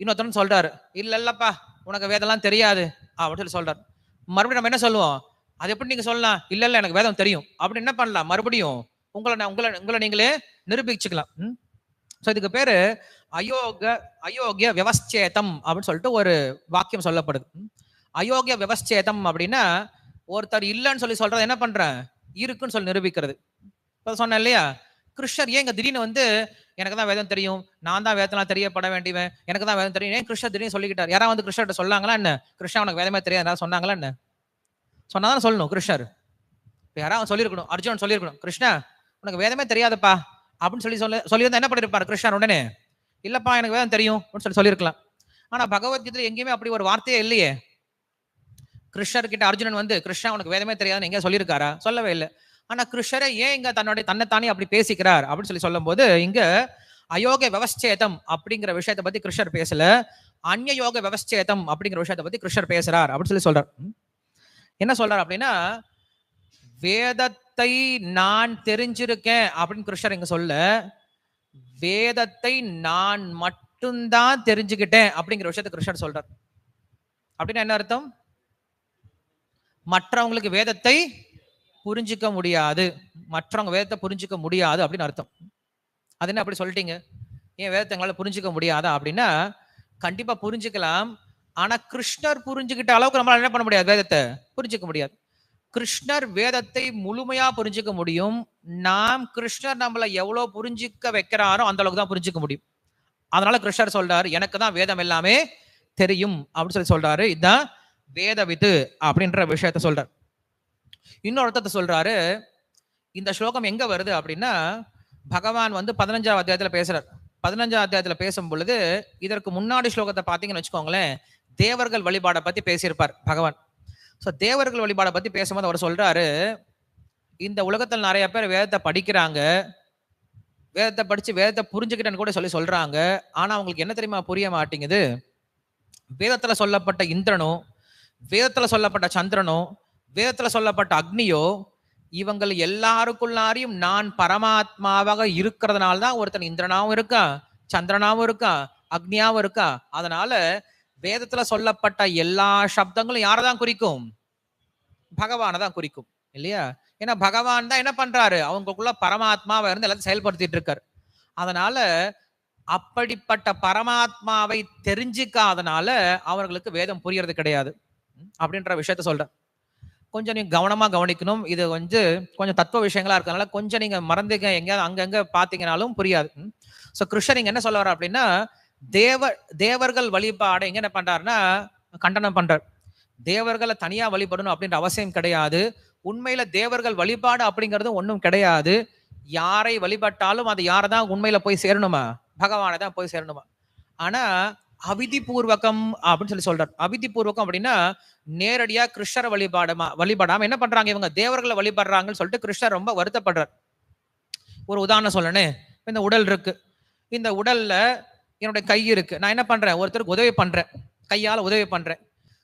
இன்னொருத்தர் சொல்றாரு, இல்லப்பா உனக்கு வேதம்லாம் தெரியாது அப்படின்னு சொல்லி சொல்றாரு. மறுபடியும் நம்ம என்ன சொல்லுவோம், அது எப்படி நீங்க சொல்லலாம், இல்ல எனக்கு வேதம் தெரியும் அப்படின்னு என்ன பண்ணலாம், மறுபடியும் உங்களை நீங்களே நிரூபிச்சுக்கலாம். ஸோ இதுக்கு பேரு அயோக்கிய விவஸ்சேதம் அப்படின்னு சொல்லிட்டு ஒரு வாக்கியம் சொல்லப்படுது. அயோக்கிய விவஸ்சேதம் அப்படின்னா ஒருத்தர் இல்லைன்னு சொல்லி சொல்றது என்ன பண்றேன், இருக்குன்னு சொல்லி நிரூபிக்கிறது. சொன்னேன் இல்லையா? கிருஷ்ணர் ஏன் திடீர்னு எனக்கு தான் வேதம் தெரியும், நான் தான் வேதத்தெல்லாம் தெரியப்பட வேண்டியவன், எனக்கு தான் வேதம் தெரியும், ஏன் கிருஷ்ணர் திடீர்னு சொல்லிக்கிட்டார்? யாராவது கிருஷ்ணர்கிட்ட சொன்னாங்களா என்ன, கிருஷ்ணா உனக்கு வேதமே தெரியாது யாராவது சொன்னாங்களா என்ன? சொன்னாதான் சொல்லணும் கிருஷ்ணர். யாராவது சொல்லியிருக்கணும், அர்ஜுனன் சொல்லியிருக்கணும், கிருஷ்ணா உனக்கு வேதமே தெரியாதுப்பா அப்படின்னு சொல்லியிருந்தா என்ன பண்ணிருப்பாரு கிருஷ்ணர்? உடனே இல்லப்பா எனக்கு வேதம் தெரியும் அப்படின்னு சொல்லியிருக்கலாம். ஆனா பகவத்கீதையில எங்கேயுமே அப்படி ஒரு வார்த்தையே இல்லையே. கிருஷ்ணர் கிட்ட அர்ஜுனன் கிருஷ்ணா உனக்கு வேதமே தெரியாதுன்னு எங்க சொல்லியிருக்காரா? சொல்லவே இல்லை. ஆனா கிருஷ்ணரை ஏன் இங்க தன்னைத்தானே அப்படி பேசிக்கிறார் அப்படின்னு சொல்லும் போது இங்க அயோக விவஸ்சேதம் அப்படிங்கிற விஷயத்தை பத்தி கிருஷ்ணர் பேசல, அந்நியோக விவஸ்சேதம் அப்படிங்கிற விஷயத்தை பத்தி கிருஷ்ணர் பேசுறார் அப்படின்னு சொல்றார். என்ன சொல்றார் அப்படின்னா, வேதத்தை நான் தெரிஞ்சிருக்கேன் அப்படின்னு கிருஷ்ணர் இங்க சொல்ல, வேதத்தை நான் மட்டும்தான் தெரிஞ்சுக்கிட்டேன் அப்படிங்கிற விஷயத்தை கிருஷ்ணர் சொல்றார். அப்படின்னா என்ன அர்த்தம்? மற்றவங்களுக்கு வேதத்தை புரிஞ்சிக்க முடியாது, மற்றவங்க வேதத்தை புரிஞ்சிக்க முடியாது அப்படின்னு அர்த்தம். அது என்ன அப்படி சொல்லிட்டீங்க, ஏன் வேதத்தை எங்களால புரிஞ்சிக்க முடியாதா அப்படின்னா, கண்டிப்பா புரிஞ்சுக்கலாம். ஆனா கிருஷ்ணர் புரிஞ்சுக்கிட்ட அளவுக்கு நம்மளால என்ன பண்ண முடியாது, வேதத்தை புரிஞ்சிக்க முடியாது. கிருஷ்ணர் வேதத்தை முழுமையா புரிஞ்சிக்க முடியும். நாம் கிருஷ்ணர் நம்மளை எவ்வளவு புரிஞ்சிக்க வைக்கிறாரோ அந்த அளவுக்கு தான் புரிஞ்சிக்க முடியும். அதனால கிருஷ்ணர் சொல்றாரு, எனக்கு தான் வேதம் எல்லாமே தெரியும் அப்படின்னு சொல்றாரு. இதுதான் வேதவித்து அப்படின்ற விஷயத்த சொல்றார். இன்னொரு அர்த்தத்தை சொல்றாரு. இந்த ஸ்லோகம் எங்க வருது அப்படின்னா, பகவான் 15வது அத்தியாயத்துல பேசுறார். 15வது அத்தியாயத்துல பேசும் பொழுது இதற்கு முன்னாடி ஸ்லோகத்தை பார்த்தீங்கன்னு வச்சுக்கோங்களேன், தேவர்கள் வழிபாடை பத்தி பேசியிருப்பார் பகவான். ஸோ தேவர்கள் வழிபாடை பத்தி பேசும்போது அவர் சொல்றாரு, இந்த உலகத்துல நிறைய பேர் வேதத்தை படிக்கிறாங்க, வேதத்தை படிச்சு வேதத்தை புரிஞ்சுக்கிட்டேன்னு கூட சொல்றாங்க. ஆனா அவங்களுக்கு என்ன தெரியுமா புரிய மாட்டேங்குது? வேதத்துல சொல்லப்பட்ட இந்திரனோ, வேதத்துல சொல்லப்பட்ட சந்திரனோ, வேதத்துல சொல்லப்பட்ட அக்னியோ, இவங்கள் எல்லாருக்குள்ளாரையும் நான் பரமாத்மாவாக இருக்கிறதுனால தான் ஒருத்தன் இந்திரனாவும் இருக்கான், சந்திரனாவும் இருக்கான், அக்னியாவும் இருக்கான். அதனால வேதத்துல சொல்லப்பட்ட எல்லா சப்தங்களும் யாரதான் குறிக்கும்? பகவானை தான் குறிக்கும் இல்லையா? ஏன்னா பகவான் தான் என்ன பண்றாரு? அவங்களுக்குள்ள பரமாத்மாவை இருந்து எல்லாத்தையும் செயல்படுத்திட்டு இருக்காரு. அதனால அப்படிப்பட்ட பரமாத்மாவை தெரிஞ்சுக்காதனால அவர்களுக்கு வேதம் புரியறது கிடையாது அப்படின்ற விஷயத்த சொல்றேன். கொஞ்சம் நீங்க கவனமா கவனிக்கணும். இது கொஞ்சம் தத்துவ விஷயங்களா இருக்கனால கொஞ்சம் நீங்க மறந்துங்க எங்கேயாவது அங்கங்க பாத்தீங்கன்னாலும் புரியாது. சோ கிருஷ்ணர் இங்க என்ன சொல்ல வர அப்படின்னா, தேவர்கள் வழிபாடை எங்க என்ன பண்றாருன்னா கண்டனம் பண்றார். தேவர்களை தனியா வழிபடணும் அப்படின்ற அவசியம் கிடையாது. உண்மையில தேவர்கள் வழிபாடு அப்படிங்கிறது ஒன்றும் கிடையாது. யாரை வழிபட்டாலும் அது யாரதான் உண்மையில போய் சேரணுமா? பகவானை தான் போய் சேரணுமா? ஆனா அவிதிபூர்வகம் அப்படின்னு சொல்றார். அவிதிபூர்வகம் அப்படின்னா நேரடியா கிருஷ்ணரை வழிபடாம என்ன பண்றாங்க? இவங்க தேவர்களை வழிபடுறாங்கன்னு சொல்லிட்டு கிருஷ்ணர் ரொம்ப வருத்தப்படுறார். ஒரு உதாரணம் சொல்லணும். இந்த உடல் இருக்கு. இந்த உடல்ல என்னுடைய கை இருக்கு. நான் என்ன பண்றேன்? ஒருத்தருக்கு உதவி பண்றேன், கையால உதவி பண்றேன்.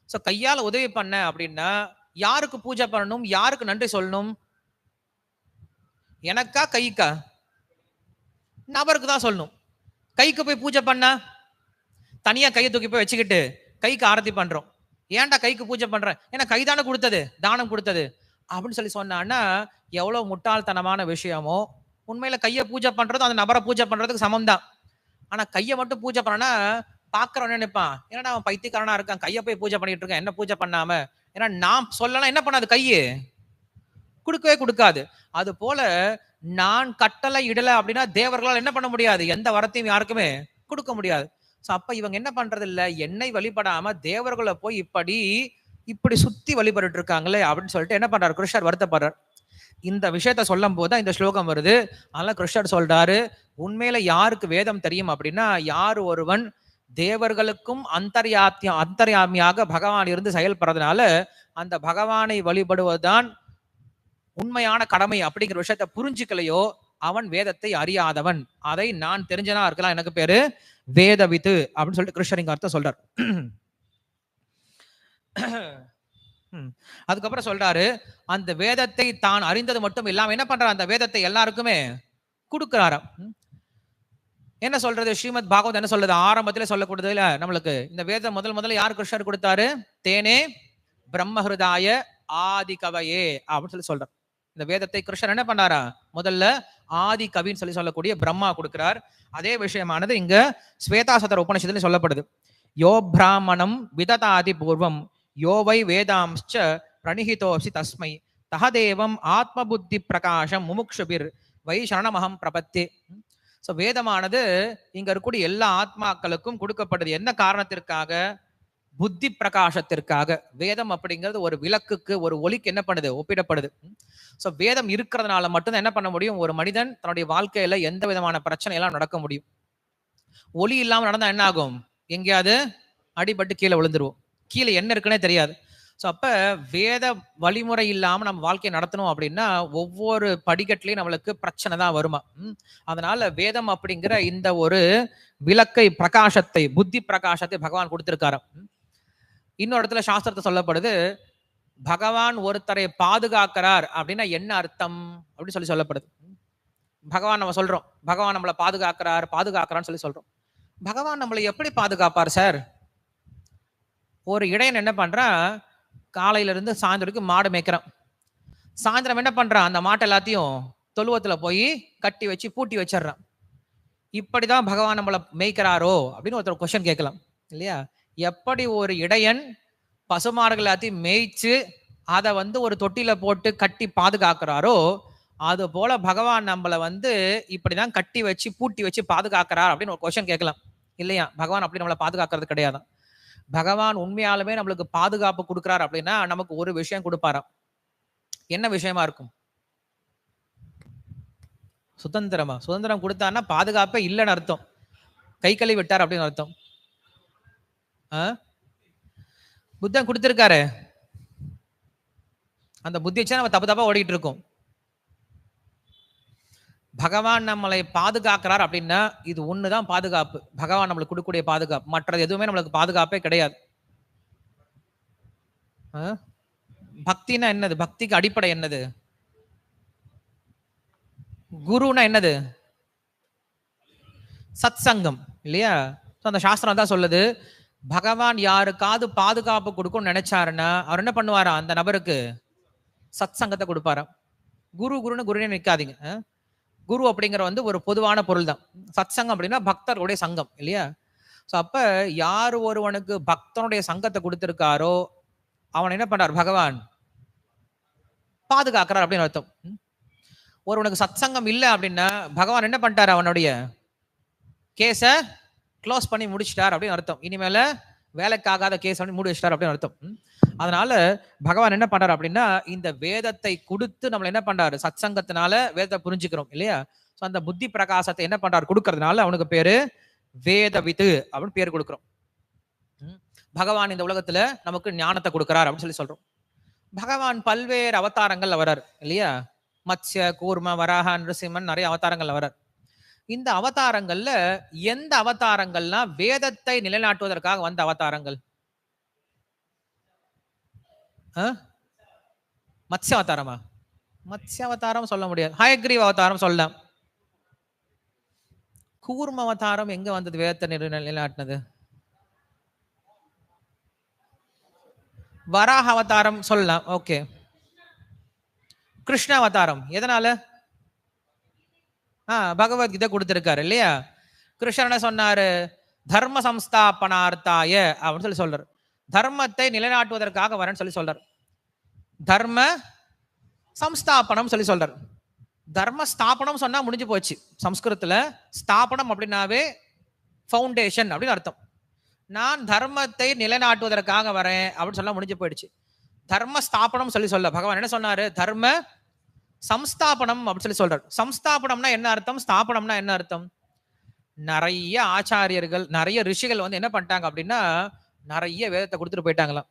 சோ கையால உதவி பண்ண அப்படின்னா யாருக்கு பூஜை பண்ணணும்? யாருக்கு நன்றி சொல்லணும்? எனக்கா கைக்கா? நபருக்கு தான் சொல்லணும். கைக்கு போய் பூஜை பண்ணா தனியா கையை தூக்கி போய் வச்சுக்கிட்டு கைக்கு ஆரத்தி பண்றோம். ஏன்டா கைக்கு பூஜை பண்றேன்? ஏன்னா கைதானே கொடுத்தது, தானம் கொடுத்தது அப்படின்னு சொன்னான்னா எவ்வளவு முட்டாள்தனமான விஷயமோ. உண்மையில கையை பூஜை பண்றதும் அந்த நபரை பூஜை பண்றதுக்கு சமம் தான். ஆனா கையை மட்டும் பூஜை பண்ணனா பாக்குறவன் நினைப்பான், ஏன்னா அவன் பைத்தியக்காரனா இருக்கான், கையை போய் பூஜை பண்ணிட்டு இருக்கான், என்ன பூஜை பண்ணாம. ஏன்னா நாம் சொல்லலாம் என்ன பண்ணாது, கையை கொடுக்கவே கொடுக்காது. அது போல நான் கட்டளை இடல அப்படின்னா தேவர்களால் என்ன பண்ண முடியாது, எந்த வரத்தையும் யாருக்குமே கொடுக்க முடியாது. அப்ப இவங்க என்ன பண்றது இல்ல, என்னை வழிபடாம தேவர்களை போய் இப்படி சுத்தி வழிபட்டு இருக்காங்களே அப்படின்னு சொல்லிட்டு என்ன பண்றாரு கிருஷ்ணர் வருத்தப்படுறார். இந்த விஷயத்த சொல்லும் போதுதான் இந்த ஸ்லோகம் வருது. அதனால கிருஷ்ணர் சொல்றாரு, உண்மையில யாருக்கு வேதம் தெரியும் அப்படின்னா யார் ஒருவன் தேவர்களுக்கும் அந்தர்யாமியாக பகவான் இருந்து செயல்படுறதுனால அந்த பகவானை வழிபடுவதுதான் உண்மையான கடமை அப்படிங்கிற விஷயத்த புரிஞ்சுக்கலையோ அவன் வேதத்தை அறியாதவன். அதை நான் தெரிஞ்சனா இருக்கலாம், எனக்கு பேரு வேதவித்து அப்படின்னு சொல்லிட்டு கிருஷ்ணர் இங்க அர்த்தம் சொல்றார். அதுக்கப்புறம் சொல்றாரு, அந்த வேதத்தை தான் அறிந்தது மட்டும் இல்லாம என்ன பண்றாரு, அந்த வேதத்தை எல்லாருக்குமே கொடுக்கிறாராம். என்ன சொல்றது, ஸ்ரீமத் பாகவத் என்ன சொல்றது, ஆரம்பத்திலே சொல்லக்கூடியதுல நம்மளுக்கு இந்த வேதம் முதல்ல யார் கிருஷ்ணர் கொடுத்தாரு? தேனே பிரம்மஹிருதாய ஆதி கவையே அப்படின்னு சொல்றார். இந்த வேதத்தை கிருஷ்ணர் என்ன பண்ணாரா, முதல்ல ஆதி கவின்னு சொல்லக்கூடிய பிரம்மா கொடுக்கிறார். அதே விஷயமானது இங்க ஸ்வேதாசதர உபனிஷத்துல சொல்லப்படுது. யோ பிராமணம் விததாதி பூர்வம் யோவை வேதாம்ச்ச பிரணிஹிதோசி தஸ்மை தஹதேவம் ஆத்ம புத்தி பிரகாசம் முமுக்ஷுபிர் வை சரணமகம் பிரபத்தே. ஸோ வேதமானது இங்க இருக்கக்கூடிய எல்லா ஆத்மாக்களுக்கும் கொடுக்கப்படுது. என்ன காரணத்திற்காக? புத்தி பிரகாசத்திற்காக. வேதம் அப்படிங்கிறது ஒரு விளக்குக்கு, ஒரு ஒளிக்கு என்ன பண்ணுது, ஒப்பிடப்படுது. ஸோ வேதம் இருக்கிறதுனால மட்டும்தான் என்ன பண்ண முடியும், ஒரு மனிதன் தன்னுடைய வாழ்க்கையில எந்த விதமான பிரச்சனை எல்லாம் நடக்க முடியும். ஒளி இல்லாம நடந்தா என்ன ஆகும், எங்கேயாவது அடிபட்டு கீழே விழுந்துருவோம், கீழே என்ன இருக்குன்னே தெரியாது. ஸோ அப்ப வேத வழிமுறை இல்லாம நம்ம வாழ்க்கையை நடத்தணும் அப்படின்னா ஒவ்வொரு படிக்கட்டுலயும் நம்மளுக்கு பிரச்சனை தான் வருமா. அதனால வேதம் அப்படிங்கிற இந்த ஒரு விளக்கை, பிரகாசத்தை, புத்தி பிரகாசத்தை பகவான் கொடுத்திருக்காரு. இன்னொரு இடத்துல சாஸ்திரத்தை சொல்லப்படுது, பகவான் ஒருத்தரை பாதுகாக்கிறார் அப்படின்னா என்ன அர்த்தம் அப்படின்னு சொல்லப்படுது. பகவான் நம்ம சொல்றோம், பகவான் நம்மளை பாதுகாக்கிறான்னு சொல்றோம். பகவான் நம்மளை எப்படி பாதுகாப்பார் சார்? ஒரு இடையன் என்ன பண்றான், காலையில இருந்து சாயந்தரம் வரைக்கும் மாடு மேய்க்கிறான். சாயந்தரம் என்ன பண்றான், அந்த மாட்டை எல்லாத்தையும் தொழுவத்துல போய் கட்டி வச்சு பூட்டி வச்சிடறான். இப்படிதான் பகவான் நம்மளை மேய்க்கிறாரோ அப்படின்னு ஒருத்தர் கொஸ்டின் கேட்கலாம் இல்லையா? எப்படி ஒரு இடையன் பசுமாடுகள் எல்லாத்தையும் மேய்ச்சு அதை ஒரு தொட்டில போட்டு கட்டி பாதுகாக்கிறாரோ அது போல பகவான் நம்மளை இப்படிதான் கட்டி வச்சு பூட்டி வச்சு பாதுகாக்கிறார் அப்படின்னு ஒரு கொஸ்டின் கேட்கலாம் இல்லையா? பகவான் அப்படி நம்மளை பாதுகாக்கிறது கிடையாது. பகவான் உண்மையாலுமே நம்மளுக்கு பாதுகாப்பு கொடுக்கிறார் அப்படின்னா நமக்கு ஒரு விஷயம் கொடுப்பாராம். என்ன விஷயமா இருக்கும்? சுதந்திரம் கொடுத்தாருன்னா பாதுகாப்பே இல்லைன்னு அர்த்தம், கை கழுவி விட்டார் அப்படின்னு அர்த்தம். புத்தன் கொடுத்திருக்காரு, அந்த புத்தி வச்சா நம்ம தப்பா ஓடிட்டு இருக்கோம். பகவான் நம்மளை பாதுகாக்கிறார் அப்படின்னா இது ஒண்ணுதான் பாதுகாப்பு. பகவான் நம்மளுக்கு கொடுக்கக்கூடிய பாதுகாப்பு. மற்றது எதுவுமே நம்மளுக்கு பாதுகாப்பே கிடையாது. பக்தினா என்னது? பக்திக்கு அடிப்படை என்னது? குருனா என்னது? சத் சங்கம் இல்லையா? அந்த சாஸ்திரம் தான் சொல்லுது, பகவான் யாருக்காவது பாதுகாப்பு கொடுக்கும்னு நினைச்சாருன்னா அவர் என்ன பண்ணுவாரா? அந்த நபருக்கு சத் சங்கத்தை கொடுப்பாராம். குருன்னு குருனே நிற்காதீங்க. குரு அப்படிங்கிற ஒரு பொதுவான பொருள் தான். சத் சங்கம் அப்படின்னா பக்தருடைய சங்கம் இல்லையா? ஸோ அப்ப யார் ஒருவனுக்கு பக்தனுடைய சங்கத்தை கொடுத்திருக்காரோ அவன் என்ன பண்றார்? பகவான் பாதுகாக்கிறார் அப்படின்னு அர்த்தம். ஒருவனுக்கு சத் சங்கம் இல்லை அப்படின்னா பகவான் என்ன பண்ணிட்டார்? அவனுடைய கேஸ க்ளோஸ் பண்ணி முடிச்சிட்டார் அப்படின்னு அர்த்தம். இனிமேல வேலைக்காகாத கேஸ் பண்ணி மூடி வச்சிட்டார் அப்படின்னு அர்த்தம். அதனால பகவான் என்ன பண்றாரு அப்படின்னா இந்த வேதத்தை கொடுத்து நம்மள என்ன பண்றாரு? சத் சங்கத்தினால வேதத்தை புரிஞ்சுக்கிறோம் இல்லையா? ஸோ அந்த புத்தி பிரகாசத்தை என்ன பண்றாரு? கொடுக்கறதுனால அவனுக்கு பேரு வேதவித்து அப்படின்னு பேர் கொடுக்கிறோம். பகவான் இந்த உலகத்துல நமக்கு ஞானத்தை கொடுக்கிறார் அப்படின்னு சொல்றோம். பகவான் பல்வேறு அவதாரங்கள் வரார் இல்லையா? மத்ஸ்ய, கூர்ம, வராக, நிருசிம்மன் நிறைய அவதாரங்கள் வரார். இந்த அவதாரங்கள்ல எந்த அவதாரங்கள்லாம் வேதத்தை நிலைநாட்டுவதற்காக வந்த அவதாரங்கள்? மத்ஸ்ய அவதாரமா? மத்ஸ்ய அவதாரம் சொல்ல முடியாது. ஹயக்ரீவ் அவதாரம் சொல்லலாம். கூர்ம அவதாரம் எங்க வந்தது? வேதத்தை நிலைநாட்டினது. வராக அவதாரம் சொல்லலாம். ஓகே. கிருஷ்ண அவதாரம் எதனால? பகவத்கீதை கொடுத்திருக்காரு இல்லையா? கிருஷ்ணன் என்ன சொன்னாரு? தர்ம சம்ஸ்தாபனார்த்தாய அப்படின்னு சொல்றாரு. தர்மத்தை நிலைநாட்டுவதற்காக வரேன்னு சொல்றாரு. தர்ம சம்ஸ்தாபனம் சொல்றாரு. தர்ம ஸ்தாபனம் சொன்னா முடிஞ்சு போச்சு. சம்ஸ்கிருதத்துல ஸ்தாபனம் அப்படின்னாவே ஃபவுண்டேஷன் அப்படின்னு அர்த்தம். நான் தர்மத்தை நிலைநாட்டுவதற்காக வரேன் அப்படின்னு சொல்ல முடிஞ்சு போயிடுச்சு. தர்ம ஸ்தாபனம் சொல்ல பகவான் என்ன சொன்னாரு? தர்ம சம்ஸ்தாபனம் அப்படின்னு சொல்றாரு. சம்ஸ்தாபனம்னா என்ன அர்த்தம்? ஸ்தாபனம்னா என்ன அர்த்தம்? நிறைய ஆச்சாரியர்கள், நிறைய ரிஷிகள் என்ன பண்ணிட்டாங்க அப்படின்னா நிறைய வேதத்தை கொடுத்துட்டு போயிட்டாங்களாம்.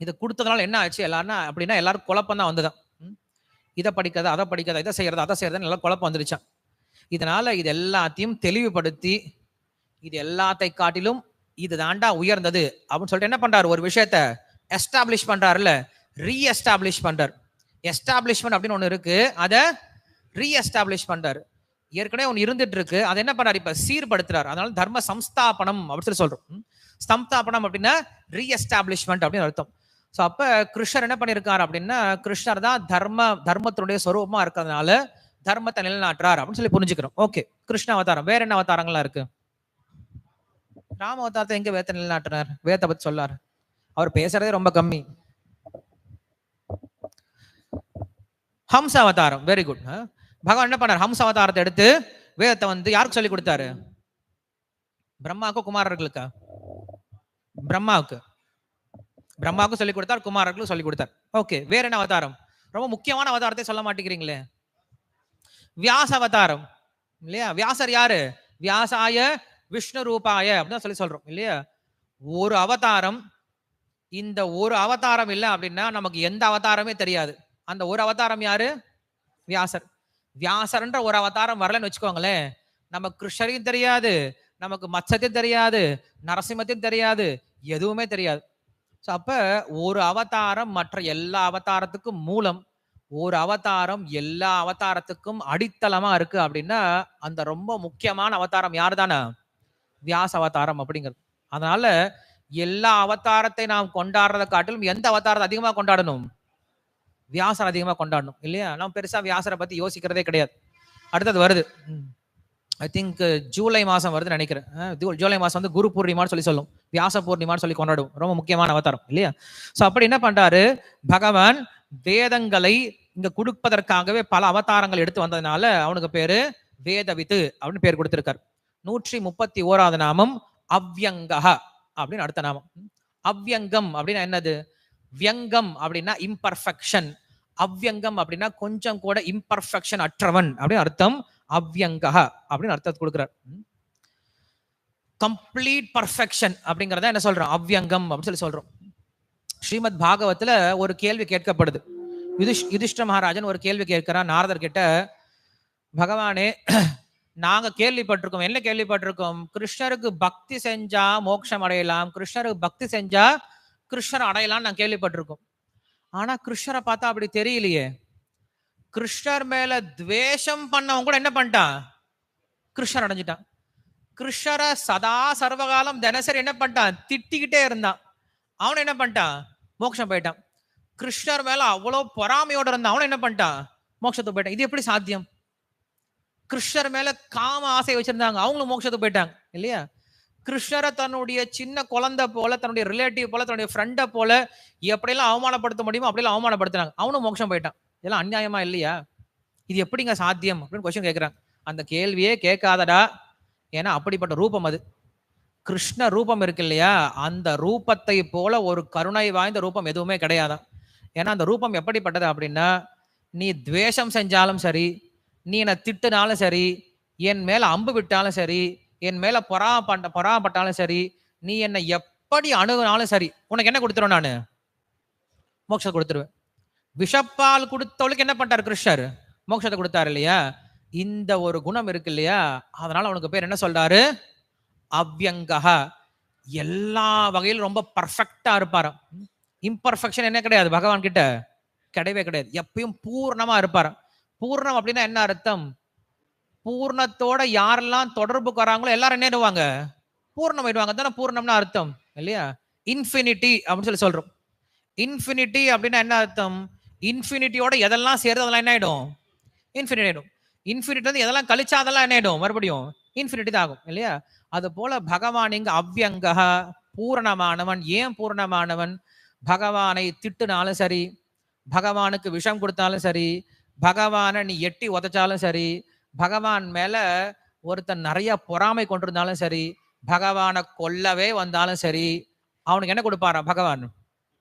இதை கொடுத்ததுனால என்ன ஆச்சு எல்லாரும் அப்படின்னா எல்லாரும் குழப்பம் தான் வந்துதான். இதை படிக்காத, அதை படிக்காத, இதை செய்யறது, அதை செய்யறதுன்னு எல்லாம் குழப்பம் வந்துருச்சான். இதனால இது எல்லாத்தையும் தெளிவுபடுத்தி இது எல்லாத்தை காட்டிலும் இது தாண்டா உயர்ந்தது அப்படின்னு சொல்லிட்டு என்ன பண்றாரு? ஒரு விஷயத்த எஸ்டாப்ளிஷ் பண்றாருல்ல, ரீஎஸ்டாப்ளிஷ் பண்றாரு. எஸ்டாப்ளிஷ்மெண்ட் அப்படின்னு ஒண்ணு இருக்கு, அதை ரீஎஸ்டாப்ளிஷ் பண்றாரு. ஏற்கனவே ஒன்று இருந்துட்டு இருக்கு, அதை என்ன பண்றாரு? இப்ப சீர்படுத்துறாரு. அதனால தர்ம சம்ஸ்தாபனம் அப்படின்னு சொல்றோம். ஸ்தம்தாபனம் அப்படின்னா ரீஎஸ்டாப்ளிஷ்மெண்ட் அப்படின்னு அர்த்தம். ஸோ அப்ப கிருஷ்ணர் என்ன பண்ணியிருக்காரு அப்படின்னா கிருஷ்ணர் தான் தர்மத்தினுடைய ஸ்வரூபமா இருக்கிறதுனால தர்மத்தை நிலைநாட்டுறார் அப்படின்னு சொல்லி புரிஞ்சுக்கிறோம். ஓகே. கிருஷ்ண அவதாரம். வேற என்ன அவதாரங்கள்லாம் இருக்கு? ராம அவதாரத்தை எங்க வேதத்தை நிலைநாட்டுறார்? வேதத்தை பத்தி சொல்லாரு. அவர் பேசுறதே ரொம்ப கம்மி. ஹம்ச அவதாரம். Very good. பகவான் என்ன பண்ணார்? ஹம்ச அவதாரத்தை எடுத்து வேதத்தை யாருக்கு சொல்லி கொடுத்தாரு? பிரம்மாவுக்கு, குமாரர்களுக்கா? பிரம்மாவுக்கு சொல்லி கொடுத்தார், குமாரர்களுக்கு சொல்லி கொடுத்தார். ஓகே. வேற என்ன அவதாரம்? ரொம்ப முக்கியமான அவதாரத்தை சொல்ல மாட்டேங்கிறீங்களே. வியாச அவதாரம் இல்லையா? வியாசர் யாரு? வியாசாய விஷ்ணு ரூபாய அப்படின்னு சொல்றோம் இல்லையா? ஒரு அவதாரம். இந்த ஒரு அவதாரம் இல்லை அப்படின்னா நமக்கு எந்த அவதாரமே தெரியாது. அந்த ஒரு அவதாரம் யாரு? வியாசர். வியாசர்ன்ற ஒரு அவதாரம் வரலன்னு வச்சுக்கோங்களேன், நமக்கு கிருஷ்ணரையும் தெரியாது, நமக்கு மத்சத்தையும் தெரியாது, நரசிம்மத்தையும் தெரியாது, எதுவுமே தெரியாது. ஸோ அப்ப ஒரு அவதாரம் மற்ற எல்லா அவதாரத்துக்கும் மூலம், ஒரு அவதாரம் எல்லா அவதாரத்துக்கும் அடித்தளமா இருக்கு அப்படின்னா அந்த ரொம்ப முக்கியமான அவதாரம் யாரு தானே? வியாச அவதாரம் அப்படிங்கிறது. அதனால எல்லா அவதாரத்தை நாம் கொண்டாடுறதை காட்டிலும் எந்த அவதாரத்தை அதிகமா கொண்டாடணும்? வியாசர் அதிகமா கொண்டாடணும் இல்லையா? நம்ம பெருசா வியாசரை பத்தி யோசிக்கிறதே கிடையாது. அடுத்தது வருது, ஐ திங்க் ஜூலை மாசம் வருதுன்னு நினைக்கிறேன். ஜூலை மாசம் குரு பூர்ணிமான்னு சொல்லி சொல்லும், வியாச பூர்ணிமான்னு சொல்லி கொண்டாடுவோம். ரொம்ப முக்கியமான அவதாரம் இல்லையா? சோ அப்படி என்ன பண்றாரு பகவான்? வேதங்களை இங்க கொடுப்பதற்காகவே பல அவதாரங்கள் எடுத்து வந்ததுனால அவனுக்கு பேரு வேதவித்து அப்படின்னு பேர் கொடுத்திருக்காரு. 131வது நாமம் அவ்யங்கா அப்படின்னு அடுத்த நாமம். அவ்யங்கம் அப்படின்னா என்னது? வியங்கம் அப்படின்னா இம்பர்ஃபெக்ஷன், அவ்யங்கம் அப்படின்னா கொஞ்சம் கூட இம்பர்ஃபெக்ஷன் அற்றவன் அப்படின்னு அர்த்தம். அவ்யங்கா அப்படின்னு அர்த்தத்தை கொடுக்கிறார். கம்ப்ளீட் பர்ஃபெக்ஷன் அப்படிங்கறத என்ன சொல்றோம்? அவ்யங்கம் அப்படின்னு சொல்றோம். ஸ்ரீமத் பாகவத்துல ஒரு கேள்வி கேட்கப்படுது. யுதிஷ்ட மகாராஜன் ஒரு கேள்வி கேட்கிறார் நாரதர் கிட்ட. பகவானே, நாங்க கேள்விப்பட்டிருக்கோம். என்ன கேள்விப்பட்டிருக்கோம்? கிருஷ்ணருக்கு பக்தி செஞ்சா மோட்சம் அடையலாம், கிருஷ்ணருக்கு பக்தி செஞ்சா கிருஷ்ணர் அடையலாம் நான் கேள்விப்பட்டிருக்கோம். ஆனா கிருஷ்ணரை பார்த்தா அப்படி தெரியலையே. கிருஷ்ணர் மேல துவேஷம் பண்ணவன் கூட என்ன பண்ணிட்டான்? கிருஷ்ணர் அடைஞ்சிட்டான். கிருஷ்ணரை சதா சர்வகாலம் தினசரி என்ன பண்ணிட்டான்? திட்டிக்கிட்டே இருந்தான். அவன் என்ன பண்ணிட்டான்? மோட்சம் போயிட்டான். கிருஷ்ணர் மேல அவ்வளவு பொறாமையோட இருந்தான். அவன் என்ன பண்ணிட்டான்? மோட்சத்துக்கு போயிட்டான். இது எப்படி சாத்தியம்? கிருஷ்ணர் மேல காம ஆசை வச்சிருந்தாங்க, அவங்களும் மோட்சத்துக்கு போயிட்டாங்க இல்லையா? கிருஷ்ணரை தன்னுடைய சின்ன குழந்தை போல, தன்னுடைய ரிலேட்டிவ் போல, தன்னுடைய ஃப்ரெண்டை போல எப்படியெல்லாம் அவமானப்படுத்த முடியுமோ அப்படியெல்லாம் அவமானப்படுத்துறாங்க. அவனும் மோட்சம் போயிட்டான். இதெல்லாம் அநியாயமா இல்லையா? இது எப்படிங்க சாத்தியம் அப்படின்னு கொஸ்டின் கேட்கிறாங்க. அந்த கேள்வியே கேட்காதடா. ஏன்னா அப்படிப்பட்ட ரூபம் அது. கிருஷ்ண ரூபம் இருக்கு இல்லையா, அந்த ரூபத்தை போல ஒரு கருணை வாய்ந்த ரூபம் எதுவுமே கிடையாதான். ஏன்னா அந்த ரூபம் எப்படிப்பட்டது அப்படின்னா, நீ துவேஷம் செஞ்சாலும் சரி, நீ என்னை திட்டுனாலும் சரி, என் மேல அம்பு விட்டாலும் சரி, என் மேல பொறாமப்பட்டாலும் சரி, நீ என்னை எப்படி அணுகுனாலும் சரி, உனக்கு என்ன கொடுத்துருவேன்? நான் மோட்சத்தை கொடுத்துருவேன். விஷப்பால் கொடுத்தவளுக்கு என்ன பண்ணிட்டாரு கிருஷ்ணர்? மோட்சத்தை கொடுத்தாரு இல்லையா? இந்த ஒரு குணம் இருக்கு இல்லையா, அதனால அவனுக்கு பேர் என்ன சொல்றாரு? அவ்யங்கா. எல்லா வகையிலும் ரொம்ப பர்ஃபெக்டா இருப்பாராம். இம்பர்ஃபெக்ஷன் என்ன கிடையாது பகவான் கிட்ட, கிடையவே கிடையாது. எப்பயும் பூர்ணமா இருப்பாராம். பூர்ணம் அப்படின்னா என்ன அர்த்தம்? பூர்ணத்தோட யாரெல்லாம் தொடர்புக்கு வராங்களோ எல்லாரும் என்ன ஆயிடுவாங்க? பூர்ணம் ஆயிடுவாங்க தானே பூர்ணம்னு அர்த்தம் இல்லையா? இன்ஃபினிட்டி அப்படின்னு சொல்லி சொல்றோம். இன்ஃபினிட்டி அப்படின்னா என்ன அர்த்தம்? இன்ஃபினிட்டியோட எதெல்லாம் சேருது அதெல்லாம் என்ன ஆயிடும்? இன்ஃபினிட்டி ஆயிடும். இன்ஃபினிட்டி வந்து எதெல்லாம் கழிச்சா அதெல்லாம் என்ன ஆயிடும்? மறுபடியும் இன்ஃபினிட்டி தான் ஆகும் இல்லையா? அது போல பகவான் இங்க அவ்யங்கா, பூரணமானவன். ஏன் பூரணமானவன்? பகவானை திட்டுனாலும் சரி, பகவானுக்கு விஷம் கொடுத்தாலும் சரி, பகவானை நீ எட்டி உதைச்சாலும் சரி, பகவான் மேல ஒருத்தன் நிறைய பொறாமை கொண்டிருந்தாலும் சரி, பகவானை கொல்லவே வந்தாலும் சரி, அவனுக்கு என்ன கொடுப்பாரா பகவான்?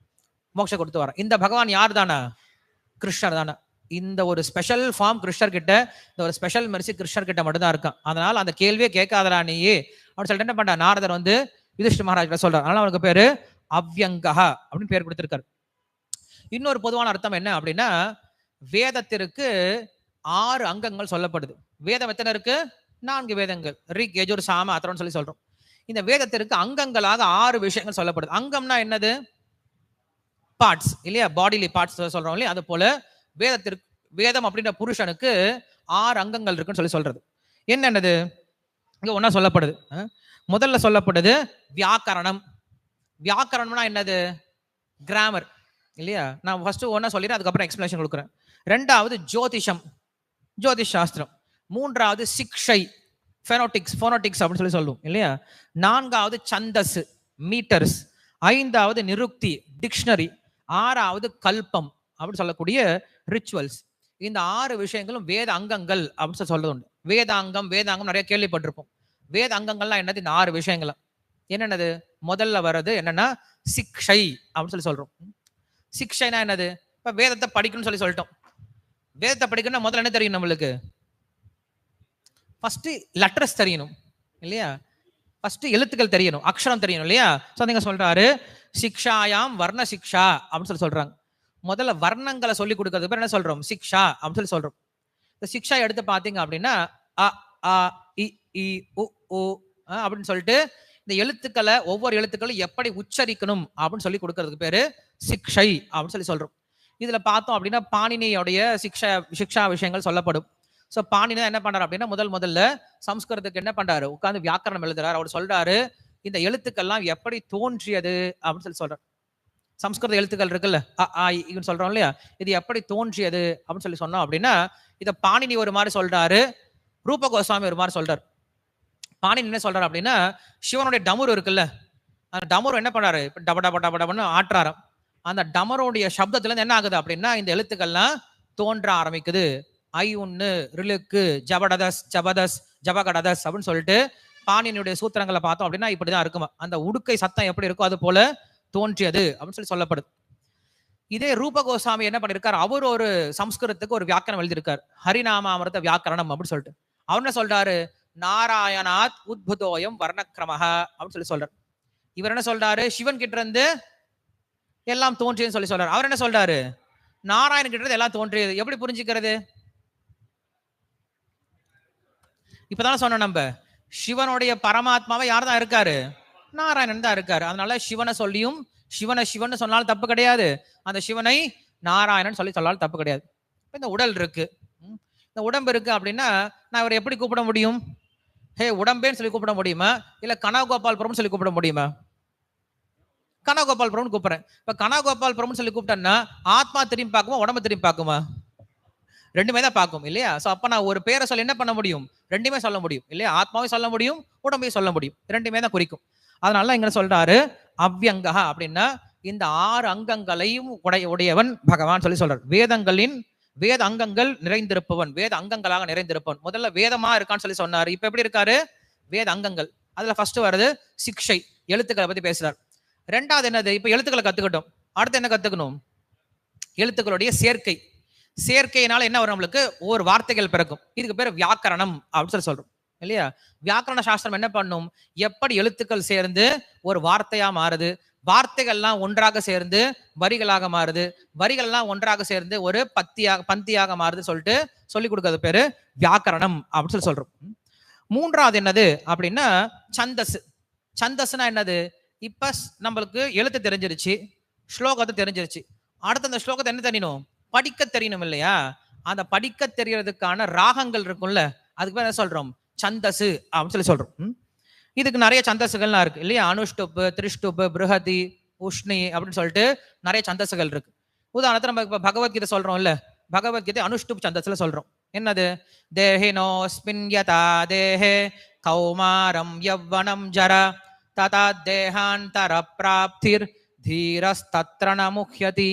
மோட்சம் கொடுத்து வரான். இந்த பகவான் யார் தானா? கிருஷ்ணர் தானே. இந்த ஒரு ஸ்பெஷல் ஃபார்ம் கிருஷ்ணர் கிட்ட, இந்த ஒரு ஸ்பெஷல் மெர்சி கிருஷ்ணர் கிட்ட மட்டும்தான் இருக்கான். அதனால அந்த கேள்வியே கேட்காதரா நீயே அப்படின்னு சொல்லிட்டு என்ன பண்ற, நாரதர் வந்து யுதிஷ்டிர மகாராஜ் சொல்றார். அதனால அவனுக்கு பேரு அவ்யங்கா அப்படின்னு பேர் கொடுத்திருக்காரு. இன்னொரு பொதுவான அர்த்தம் என்ன அப்படின்னா, வேதத்திற்கு 6 அங்கங்கள் சொல்லப்படுது. வேதம் எத்தனை இருக்கு? 4 வேதங்கள். ரிக், யஜுர், சாம, அதர்வணம் சொல்லி சொல்றோம். இந்த வேதத்திற்கு அங்கங்களாக 6 விஷயங்கள் சொல்லப்படுது. அங்கம்னா என்னது? பார்ட்ஸ் இல்லையா? பாடிலி பார்ட்ஸ் சொல்றோம் இல்லையா? அது போல வேதத்திற்கு, வேதம் அப்படின்ற புருஷனுக்கு 6 அங்கங்கள் இருக்குன்னு சொல்லி சொல்றது. என்னென்னது இங்க ஒன்னா சொல்லப்படுது? முதல்ல சொல்லப்படுது வியாக்கரணம். வியாக்கரணம்னா என்னது? கிராமர் இல்லையா? நான் ஃபர்ஸ்ட் ஒன்னா சொல்லிடுறேன், அதுக்கப்புறம் எக்ஸ்பிளேஷன் கொடுக்குறேன். ரெண்டாவது ஜோதிஷம், ஜோதிஷ் சாஸ்திரம். மூன்றாவது சிக்ஷை, ஃபோனோட்டிக்ஸ் அப்படின்னு சொல்லி சொல்லுவோம் இல்லையா? நான்காவது சந்தஸ், மீட்டர்ஸ். ஐந்தாவது நிருக்தி, டிக்ஷனரி. ஆறாவது கல்பம் அப்படின்னு சொல்லக்கூடிய ரிச்சுவல்ஸ். இந்த 6 விஷயங்களும் வேத அங்கங்கள் அப்படின்னு சொல்லி சொல்றது உண்டு. வேதாங்கம் நிறைய கேள்விப்பட்டிருப்போம். வேத அங்கங்கள்லாம் என்னது? இந்த 6 விஷயங்கள் என்னென்னது? முதல்ல வர்றது என்னன்னா சிக்ஷை அப்படின்னு சொல்லி சொல்றோம். சிக்ஷைனா என்னது? இப்ப வேதத்தை படிக்கணும்னு சொல்லி சொல்லிட்டோம். வேதத்தை படிக்கணும்னா முதல்ல என்ன தெரியும் நம்மளுக்கு? ஃபர்ஸ்ட் லெட்டர்ஸ் தெரியணும் இல்லையா? ஃபர்ஸ்ட் எழுத்துக்கள் தெரியணும், அக்ஷரம் தெரியணும் இல்லையா? ஸோ நீங்க சொல்றாரு சிக்ஷாயாம் வர்ண சிக்ஷா அப்படின்னு சொல்லி சொல்றாங்க. முதல்ல வர்ணங்களை சொல்லி கொடுக்கறது பேர் என்ன சொல்றோம்? சிக்ஷா அப்படின்னு சொல்லி சொல்றோம். இந்த சிக்ஷா எடுத்து பாத்தீங்க அப்படின்னா அ ஆ இ ஈ உ ஊ அப்படின்னு சொல்லிட்டு இந்த எழுத்துக்களை, ஒவ்வொரு எழுத்துக்களும் எப்படி உச்சரிக்கணும் அப்படின்னு சொல்லி கொடுக்கறதுக்கு பேரு சிக்ஷை அப்படின்னு சொல்லி சொல்றோம். இதுல பார்த்தோம் அப்படின்னா பாணினியோடைய சிக்ஷா விஷயங்கள் சொல்லப்படும். ஸோ பாணினி என்ன பண்றாரு அப்படின்னா முதல்ல சம்ஸ்கிருதத்துக்கு என்ன பண்றாரு? உட்கார்ந்து வியாக்கரணம் எழுதுறாரு. அவர் சொல்றாரு இந்த எழுத்துக்கள்லாம் எப்படி தோன்றியது அப்படின்னு சொல்லி சொல்றாரு. சம்ஸ்கிருத எழுத்துக்கள் இருக்குல்ல, சொல்றோம் இல்லையா, இது எப்படி தோன்றியது அப்படின்னு சொல்லி சொன்னோம் அப்படின்னா இதை பாணினி ஒரு மாதிரி சொல்றாரு, ரூப கோஸ்வாமி ஒரு மாதிரி சொல்றாரு. பாணினி என்ன சொல்றாரு அப்படின்னா, சிவனுடைய டமரு இருக்குல்ல, அந்த டமரு என்ன பண்றாரு? டப டப டப டபன்னு ஆட்டுறாராம். அந்த டமருடைய சப்தத்துல இருந்து என்ன ஆகுது அப்படின்னா இந்த எழுத்துக்கள்லாம் தோன்ற ஆரம்பிக்குது. ஐ ஒன்னு, ரிலுக்கு, ஜபடதஸ், ஜபதஸ், ஜபகடதஸ் அப்படின்னு சொல்லிட்டு பாணினியுடைய சூத்திரங்களை பார்த்தோம் அப்படின்னா இப்படிதான் இருக்குமா. அந்த உடுக்கை சத்தம் எப்படி இருக்கோ அது போல தோன்றியது அப்படின்னு சொல்லி சொல்லப்படுது. இதே ரூப கோஸ்வாமி என்ன பண்ணிருக்காரு? அவர் ஒரு சம்ஸ்கிருதத்துக்கு ஒரு வியாக்கரணம் எழுதியிருக்காரு, ஹரிநாமாமிருத வியாக்கரணம் அப்படின்னு சொல்லிட்டு. அவர் என்ன சொல்றாரு? நாராயணாத் உத்புதோயம் வர்ணக்கிரமஹ அப்படின்னு சொல்லி சொல்றாரு. இவர் என்ன சொல்றாரு? சிவன் கிட்ட இருந்து எல்லாம் தோன்றியதுன்னு சொல்லி சொல்றாரு. அவர் என்ன சொல்றாரு? நாராயணன் கிட்ட இருந்து எல்லாம் தோன்றியது. எப்படி புரிஞ்சுக்கிறது? இப்பதானே சொன்னோம் நம்ம, சிவனுடைய பரமாத்மாவை யார் தான் இருக்காரு? நாராயணன் தான் இருக்காரு. அதனால சிவனை சொல்லியும் சிவனை சிவன் சொன்னாலும் தப்பு கிடையாது, அந்த சிவனை நாராயணன் சொல்லாலும் தப்பு கிடையாது. இந்த உடல் இருக்கு, இந்த உடம்பு இருக்கு அப்படின்னா நான் இவரை எப்படி கூப்பிட முடியும்? ஹே உடம்பேன்னு சொல்லி கூப்பிட முடியுமா, இல்ல கனகோபால்புரம் சொல்லி கூப்பிட முடியுமா? கனகோபால்புரம் கூப்பிடுறேன். இப்ப கனகோபால்புரம் சொல்லி கூப்பிட்டேன்னா ஆத்மா திரும்பி பார்க்குமா, உடம்பு திரும்பி பார்க்குமா? ரெண்டுமே தான் பார்க்கும் இல்லையா? சோ அப்ப நான் ஒரு பேரை சொல்லி என்ன பண்ண முடியும்? ரெண்டுமே சொல்ல முடியும் இல்லையா? ஆத்மாவையும் சொல்ல முடியும், உடம்பையும் சொல்ல முடியும். ரெண்டுமே தான் குறிக்கும். அதனால இங்க சொல்றாரு அவ்யங்கா அப்படின்னா இந்த 6 அங்கங்களையும் உடையவன் பகவான் சொல்லி சொல்றார். வேத அங்கங்கள் நிறைந்திருப்பவன், வேத அங்கங்களாக நிறைந்திருப்பவன். முதல்ல வேதமா இருக்கான்னு சொல்லி சொன்னாரு. இப்ப எப்படி இருக்காரு? வேத அங்கங்கள். அதுல ஃபர்ஸ்ட் வருது சிக்ஷை, எழுத்துக்களை பத்தி பேசுறார். ரெண்டாவது என்னது? இப்ப எழுத்துக்களை கத்துக்கிட்டோம், அடுத்து என்ன கத்துக்கணும்? எழுத்துக்களுடைய சேர்க்கை. சேர்க்கையினால என்ன வரும்? நம்மளுக்கு ஒவ்வொரு வார்த்தைகள் பிறக்கும். இதுக்கு பேர் வியாக்கரணம் அப்படின்னு சொல்றோம் இல்லையா? வியாக்கரண சாஸ்திரம் என்ன பண்ணும்? எப்படி எழுத்துக்கள் சேர்ந்து ஒரு வார்த்தையா மாறுது, வார்த்தைகள்லாம் ஒன்றாக சேர்ந்து வரிகளாக மாறுது, வரிகள்லாம் ஒன்றாக சேர்ந்து ஒரு பந்தியாக மாறுது சொல்லிட்டு சொல்லி கொடுக்கறது பேரு வியாக்கரணம் அப்படின்னு சொல்றோம். மூன்றாவது என்னது அப்படின்னா சந்தஸ். சந்தஸ்னா என்னது? இப்ப நம்மளுக்கு எழுத்து தெரிஞ்சிருச்சு, ஸ்லோகத்தை தெரிஞ்சிருச்சு, அடுத்த அந்த ஸ்லோகத்தை என்ன தெரியணும்? படிக்க தெரியணும் இல்லையா? அந்த படிக்க தெரியறதுக்கான ராகங்கள் இருக்கும்ல, அதுக்கு பேர் என்ன சொல்றோம்? சந்தசு அப்படின்னு சொல்றோம். இதுக்கு நிறைய சந்தசுகள்லாம் இருக்கு இல்லையா? அனுஷ்டுப்பு, திரிஷ்டுப்பு, பிருஹதி, உஷ்ணி அப்படின்னு சொல்லிட்டு நிறைய சந்தசுகள் இருக்கு. உதாரணத்தை நம்ம இப்ப பகவத்கீதை சொல்றோம் இல்ல, பகவத்கீதை அனுஷ்டுப் சந்தஸ்ல சொல்றோம். என்னது? தேஹினோஸ்மின் யதா தேஹே கௌமாரம் யவ்வனம் ஜர ததா தேஹாந்தர பிராப்திர் தீரஸ்தத்ர ந முஹ்யதி.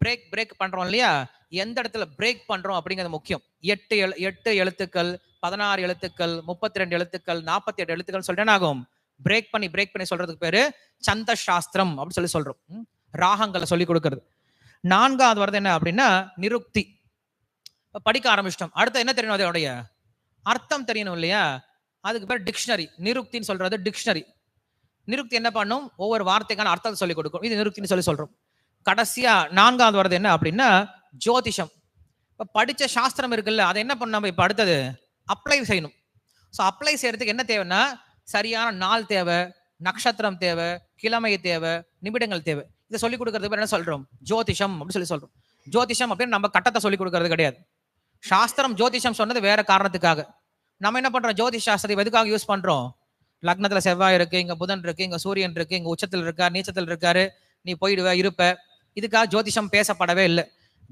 பிரேக் பண்றோம் இல்லையா? எந்த இடத்துல பிரேக் பண்றோம் அப்படிங்கிறது முக்கியம். 8 எழுத்துக்கள், 16 எழுத்துக்கள், 32 எழுத்துக்கள், 48 எழுத்துக்கள் சொல்லிட்டு ஆகும். பிரேக் பண்ணி சொல்றதுக்கு பேரு சந்த சாஸ்திரம் அப்படின்னு சொல்றோம். ராகங்களை சொல்லி கொடுக்கறது. நான்காவது வருது என்ன அப்படின்னா நிருக்தி. படிக்க ஆரம்பிச்சிட்டோம், அடுத்து என்ன தெரியணும்? அதோடைய அர்த்தம் தெரியணும் இல்லையா? அதுக்கு பேர் டிக்ஷனரி. நிருக்தின்னு சொல்றது டிக்ஷனரி. நிருக்தி என்ன பண்ணும்? ஒவ்வொரு வார்த்தைக்கான அர்த்தத்தை சொல்லி கொடுக்கும். இது நிருக்தின்னு சொல்லி சொல்றோம். கடைசியா நான்காவது வருது என்ன அப்படின்னா ஜோதிஷம். இப்ப படிச்ச சாஸ்திரம் இருக்குல்ல, அதை என்ன பண்ண நம்ம இப்ப அடுத்தது அப்ளை செய்யணும். ஸோ அப்ளை செய்யறதுக்கு என்ன தேவைன்னா சரியான நாள் தேவை, நட்சத்திரம் தேவை, கிழமை தேவை, நிமிடங்கள் தேவை. இதை சொல்லிக் கொடுக்கறதுக்கு என்ன சொல்றோம்? ஜோதிஷம் அப்படின்னு சொல்றோம். ஜோதிஷம் அப்படின்னு நம்ம கட்டத்தை சொல்லிக் கொடுக்கறது கிடையாது. சாஸ்திரம் ஜோதிஷம் சொன்னது வேற காரணத்துக்காக. நம்ம என்ன பண்றோம்? ஜோதிஷ் சாஸ்திரம் எதுக்காக யூஸ் பண்றோம்? லக்னத்துல செவ்வாய் இருக்கு, இங்க புதன் இருக்கு, இங்க சூரியன் இருக்கு, இங்க உச்சத்தில் இருக்காரு, நீச்சத்தில் இருக்காரு, நீ போயிடுவ இருப்ப. இதுக்காக ஜோதிஷம் பேசப்படவே இல்லை.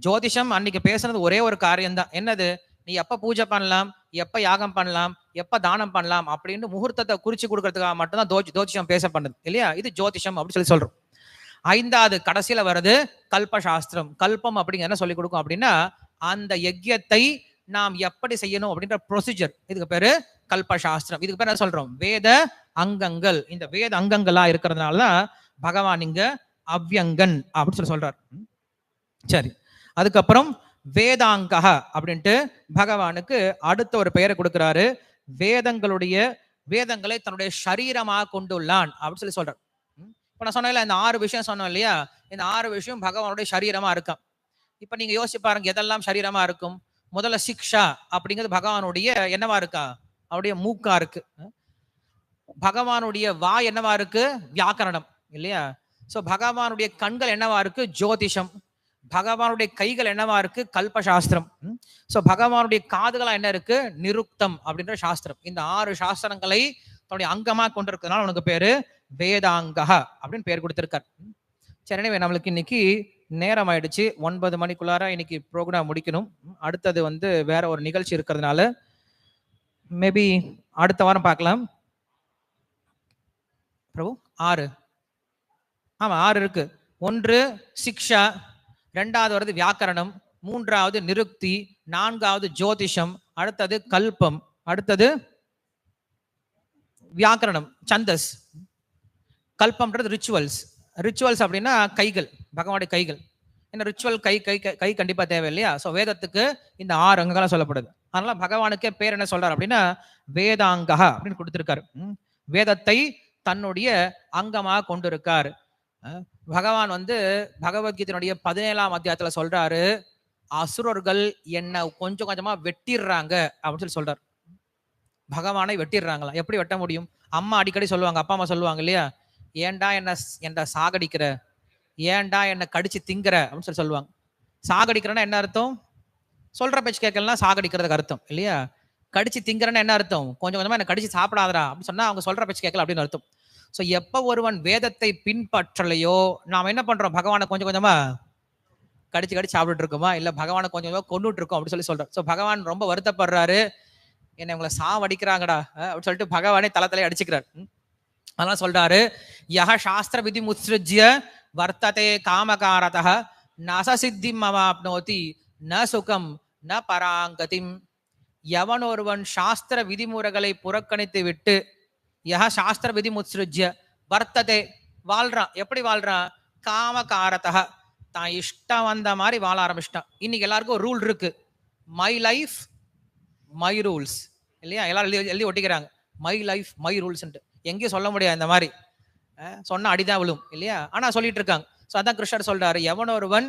ஜோதிஷம் அன்னைக்கு பேசுனது ஒரே ஒரு காரியம் தான். என்னது? நீ எப்ப பூஜை பண்ணலாம், எப்ப யாகம் பண்ணலாம், எப்ப தானம் பண்ணலாம் அப்படின்னு முகூர்த்தத்தை குறிச்சு கொடுக்கறதுக்காக மட்டும்தான் ஜோதிஷம் பேசப்பட்டது இல்லையா? இது ஜோதிஷம் அப்படின்னு சொல்றோம். ஐந்தாவது கடைசியில வர்றது கல்பசாஸ்திரம். கல்பம் அப்படிங்கிற என்ன சொல்லி கொடுக்கும் அப்படின்னா அந்த யஜ்யத்தை நாம் எப்படி செய்யணும் அப்படின்ற ப்ரொசீஜர். இதுக்கு பேரு கல்பசாஸ்திரம். இதுக்கு பேர் என்ன சொல்றோம்? வேத அங்கங்கள். இந்த வேத அங்கங்களா இருக்கிறதுனாலதான் பகவான் இங்க அவ்யங்கன் அப்படின்னு சொல்றார். சரி, அதுக்கப்புறம் வேதாங்கா அப்படின்ட்டு பகவானுக்கு அடுத்த ஒரு பெயரை கொடுக்கிறாரு. வேதங்களை தன்னுடைய சரீரமாக கொண்டுள்ளான் அப்படின்னு சொல்றார். இப்ப நான் சொன்னேன் இந்த 6 விஷயம் சொன்னோம் இல்லையா? இந்த 6 விஷயம் பகவானுடைய சரீரமா இருக்கான். இப்ப நீங்க யோசிச்சு பாருங்க, எதெல்லாம் சரீரமா இருக்கும்? முதல்ல சிக்ஷா அப்படிங்கிறது பகவானுடைய என்னவா இருக்கா? அவருடைய மூக்கா இருக்கு. பகவானுடைய வாய் என்னவா இருக்கு? வியாக்கரணம் இல்லையா? சோ பகவானுடைய கண்கள் என்னவா இருக்கு? ஜோதிஷம். பகவானுடைய கைகள் என்னவா இருக்கு? கல்பசாஸ்திரம். சோ பகவானுடைய காதுகளா என்ன இருக்கு? நிருக்தம் அப்படின்ற சாஸ்திரம். இந்த 6 சாஸ்திரங்களை தன்னுடைய அங்கமா கொண்டிருக்கிறதுனால உனக்கு பேரு வேதாங்கா அப்படின்னு பேர் கொடுத்திருக்கார். சரி, எனவே நம்மளுக்கு இன்னைக்கு நேரம் ஆயிடுச்சு. 9 மணிக்குள்ளார இன்னைக்கு ப்ரோக்ராம் முடிக்கணும். அடுத்தது வேற ஒரு நிகழ்ச்சி இருக்கிறதுனால மேபி அடுத்த வாரம் பார்க்கலாம். பிரபு 6 ஆமா 6 இருக்கு. 1 சிக்ஷா, 2வது வருது வியாக்கரணம், 3வது நிருக்தி, 4வது ஜோதிஷம், அடுத்தது கல்பம், அடுத்தது வியாக்கரணம் சந்தஸ். கல்பம்ன்றது ரிச்சுவல்ஸ் அப்படின்னா கைகள், பகவானுடைய கைகள். என்ன ரிச்சுவல்? கை கண்டிப்பா தேவை இல்லையா? சோ வேதத்துக்கு இந்த 6 அங்கங்களா சொல்லப்படுது. அதனால பகவானுக்கே பேர் என்ன சொல்றாரு அப்படின்னா வேதாங்கா அப்படின்னு கொடுத்திருக்காரு. வேதத்தை தன்னுடைய அங்கமாக கொண்டிருக்கார். பகவான் பகவத்கீதையினுடைய 17ஆம் அத்தியாயத்துல சொல்றாரு, அசுரர்கள் என்ன கொஞ்சம் கொஞ்சமா வெட்டிடுறாங்க அப்படின்னு சொல்றாரு. பகவானை வெட்டிடுறாங்களா? எப்படி வெட்ட முடியும்? அம்மா அடிக்கடி சொல்லுவாங்க, அப்பா அம்மா சொல்லுவாங்க இல்லையா, ஏன்டா என்ன சாகடிக்கிற, ஏன்டா என்ன கடிச்சு திங்குற அப்படின்னு சொல்லுவாங்க. சாகடிக்கிறேன்னா என்ன அர்த்தம்? சொல்ற பேச்சு கேட்கலாம் சாகடிக்கிறதுக்கு அர்த்தம் இல்லையா? கடிச்சு திங்கிறன்னு என்ன அர்த்தம்? கொஞ்சம் கொஞ்சமா என்ன கடிச்சு சாப்பிடாதரா அப்படின்னு சொன்னா அவங்க சொல்ற பேச்சு கேட்கல அப்படின்னு அர்த்தம். ஸோ எப்ப ஒருவன் வேதத்தை பின்பற்றலையோ நாம் என்ன பண்றோம்? பகவானை கொஞ்சம் கொஞ்சமா கடிச்சு கடிச்சு சாப்பிட்டு இருக்கோமா, இல்ல பகவானை கொஞ்சம் கொஞ்சமா கொண்டுட்டு இருக்கோம் அப்படின்னு சொல்றாரு. ஸோ பகவான் ரொம்ப வருத்தப்படுறாரு, என்னை உங்களை சாவடிக்கிறாங்கடா அப்படின்னு சொல்லிட்டு பகவானே தலை அடிச்சுக்கிறார். அதெல்லாம் சொல்றாரு, யஹ சாஸ்திர விதி முத்ஸ்ருஜ்ய வர்த்ததே காமகாரதः நச சித்திம் அவாப்னோதி ந சுகம் ந பராங்கதிம். எவன் ஒருவன் சாஸ்திர விதிமுறைகளை புறக்கணித்து விட்டு, யஹ சாஸ்திர விதி முத்ஸ்ருஜ்ய வர்த்ததே வாழ்றான். எப்படி வாழ்றான்? காமகாரதः தான் இஷ்டம் வந்த மாதிரி வாழ ஆரம்பிச்சிட்டான். இன்னைக்கு எல்லாருக்கும் ஒரு ரூல் இருக்கு, மை லைஃப் மை ரூல்ஸ் இல்லையா? எல்லாரும் எழுதி ஒட்டிக்கிறாங்க, மை லைஃப் மை ரூல்ஸ். எங்கேயும் சொல்ல முடியாது இந்த மாதிரி, சொன்ன அடிதான் விழும் இல்லையா? ஆனா சொல்லிட்டு இருக்காங்க. ஸோ அதான் கிருஷ்ணர் சொல்றாரு, எவன் ஒருவன்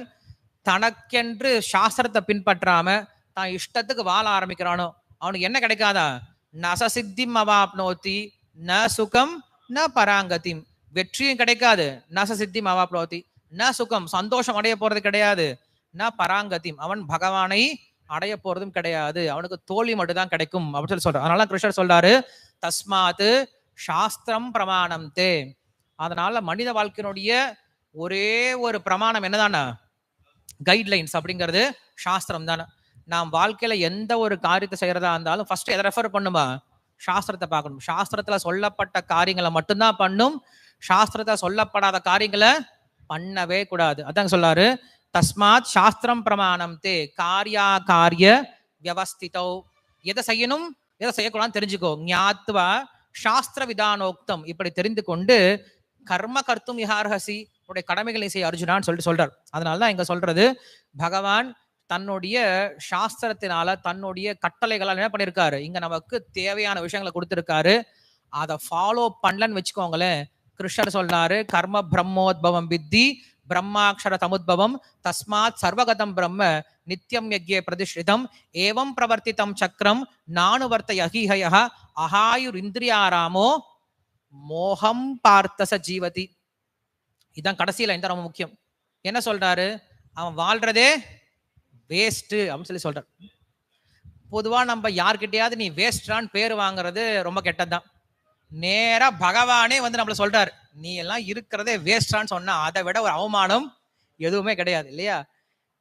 தனக்கென்று சாஸ்திரத்தை பின்பற்றாம தான் இஷ்டத்துக்கு வாழ ஆரம்பிக்கிறானோ அவனுக்கு என்ன கிடைக்காதா? நச சித்திம் அவாப்னோதி ந சுகம் ந பராங்கதிம். வெற்றியும் கிடைக்காது, நச சித்திம் அவாப்னோதி ந சுகம், சந்தோஷம் அடைய போறது கிடையாது, ந பராங்கதிம், அவன் பகவானை அடைய போறதும் கிடையாது, அவனுக்கு தோல்வி மட்டும் தான் கிடைக்கும் அப்படின்னு சொல்றாரு. அதனால கிருஷ்ணர் சொல்றாரு, தஸ்மாத் சாஸ்திரம் பிரமாணம் தே. அதனால மனித வாழ்க்கையினுடைய ஒரே ஒரு பிரமாணம் என்னதானா? கைட்லைன்ஸ் அப்படிங்கிறது சாஸ்திரம் தானே. நாம் வாழ்க்கையில எந்த ஒரு காரியத்தை செய்யறதா இருந்தாலும் ஃபர்ஸ்ட் எதை ரெஃபர் பண்ணுமா? சாஸ்திரத்தை பார்க்கணும். சாஸ்திரத்துல சொல்லப்பட்ட காரியங்களை மட்டும்தான் பண்ணும், சாஸ்திரத்தை சொல்லப்படாத காரியங்களை பண்ணவே கூடாது. அதான் சொல்றாரு, தஸ்மாத் சாஸ்திரம் பிரமாணம் தே காரியா காரிய வியவஸ்திதோ. எதை செய்யணும் எதை செய்யக்கூடாதுன்னு தெரிஞ்சுக்கோ. ஞாத்வா சாஸ்திர விதானோக்தம், இப்படி தெரிந்து கொண்டு கர்ம கர்த்தும் இஹார்ஹசி, உடைய கடமைகளை செய்ய அர்ஜுனான்னு சொல்லிட்டு சொல்றார். அதனாலதான் இங்க சொல்றது, பகவான் தன்னுடைய சாஸ்திரத்தினால தன்னுடைய கட்டளைகளால் என்ன பண்ணிருக்காரு, இங்க நமக்கு தேவையான விஷயங்களை கொடுத்திருக்காரு. அதை ஃபாலோ பண்ணலன்னு வச்சுக்கோங்களேன், கிருஷ்ணர் சொல்றாரு, கர்ம பிரம்மோத்பவம் வித்தி பிரம்மாட்சர தமுத்பவம் தஸ்மாத் சர்வகதம் பிரம்ம நித்தியம் யக்ஞே பிரதிஷ்டிதம் ஏவம் பிரவர்த்திதம் சக்கரம் நானுவர்த்த யகிஹயஹ அஹாயுர் இந்திரியாராமோ மோகம் பார்த்தச ஜீவதி. இதான் கடைசியில இந்த ரொம்ப முக்கியம். என்ன சொல்றாரு? அவன் வாழ்றதே வேஸ்ட் அப்படின்னு சொல்றாரு. பொதுவா நம்ம யார்கிட்டயாவது நீ வேஸ்டான்னு பேர் வாங்குறது ரொம்ப கெட்டதுதான். நேரா பகவானே வந்து நம்மள சொல்றாரு, நீ எல்லாம் இருக்கிறதே வேஸ்டான்னு சொன்னா அதை விட ஒரு அவமானம் எதுவுமே கிடையாது இல்லையா?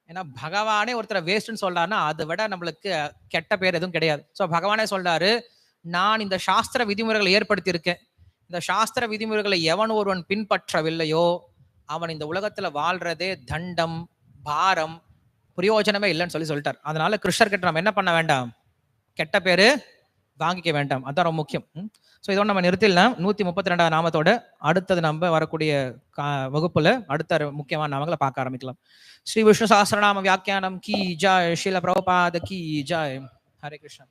ஏன்னா பகவானே ஒருத்தரை வேஸ்ட்னு சொல்றாருன்னா அதை விட நம்மளுக்கு கெட்ட பேர் எதுவும் கிடையாது. ஸோ பகவானே சொல்றாரு, நான் இந்த சாஸ்திர விதிமுறைகளை ஏற்படுத்தி இருக்கேன், இந்த சாஸ்திர விதிமுறைகளை எவன் ஒருவன் பின்பற்றவில்லையோ அவன் இந்த உலகத்துல வாழ்றதே தண்டம், பாரம், பிரயோஜனமே இல்லைன்னு சொல்லிட்டார். அதனால கிருஷ்ணர் கிட்ட நம்ம என்ன பண்ண வேண்டாம்? கெட்ட பேரு வாங்கிக்க வேண்டாம். அதான் ரொம்ப முக்கியம். ஸோ இதோட நம்ம நிறுத்திடலாம். 132 நாமத்தோட அடுத்தது நம்ம வரக்கூடிய வகுப்புல அடுத்த முக்கியமான நாமங்களை பார்க்க ஆரம்பிக்கலாம். ஸ்ரீ விஷ்ணு சஹஸ்ரநாம வியாக்கியானம் கி ஜாய், ஸ்ரீல பிரபுபாத கி ஜாய். ஹரே கிருஷ்ணா.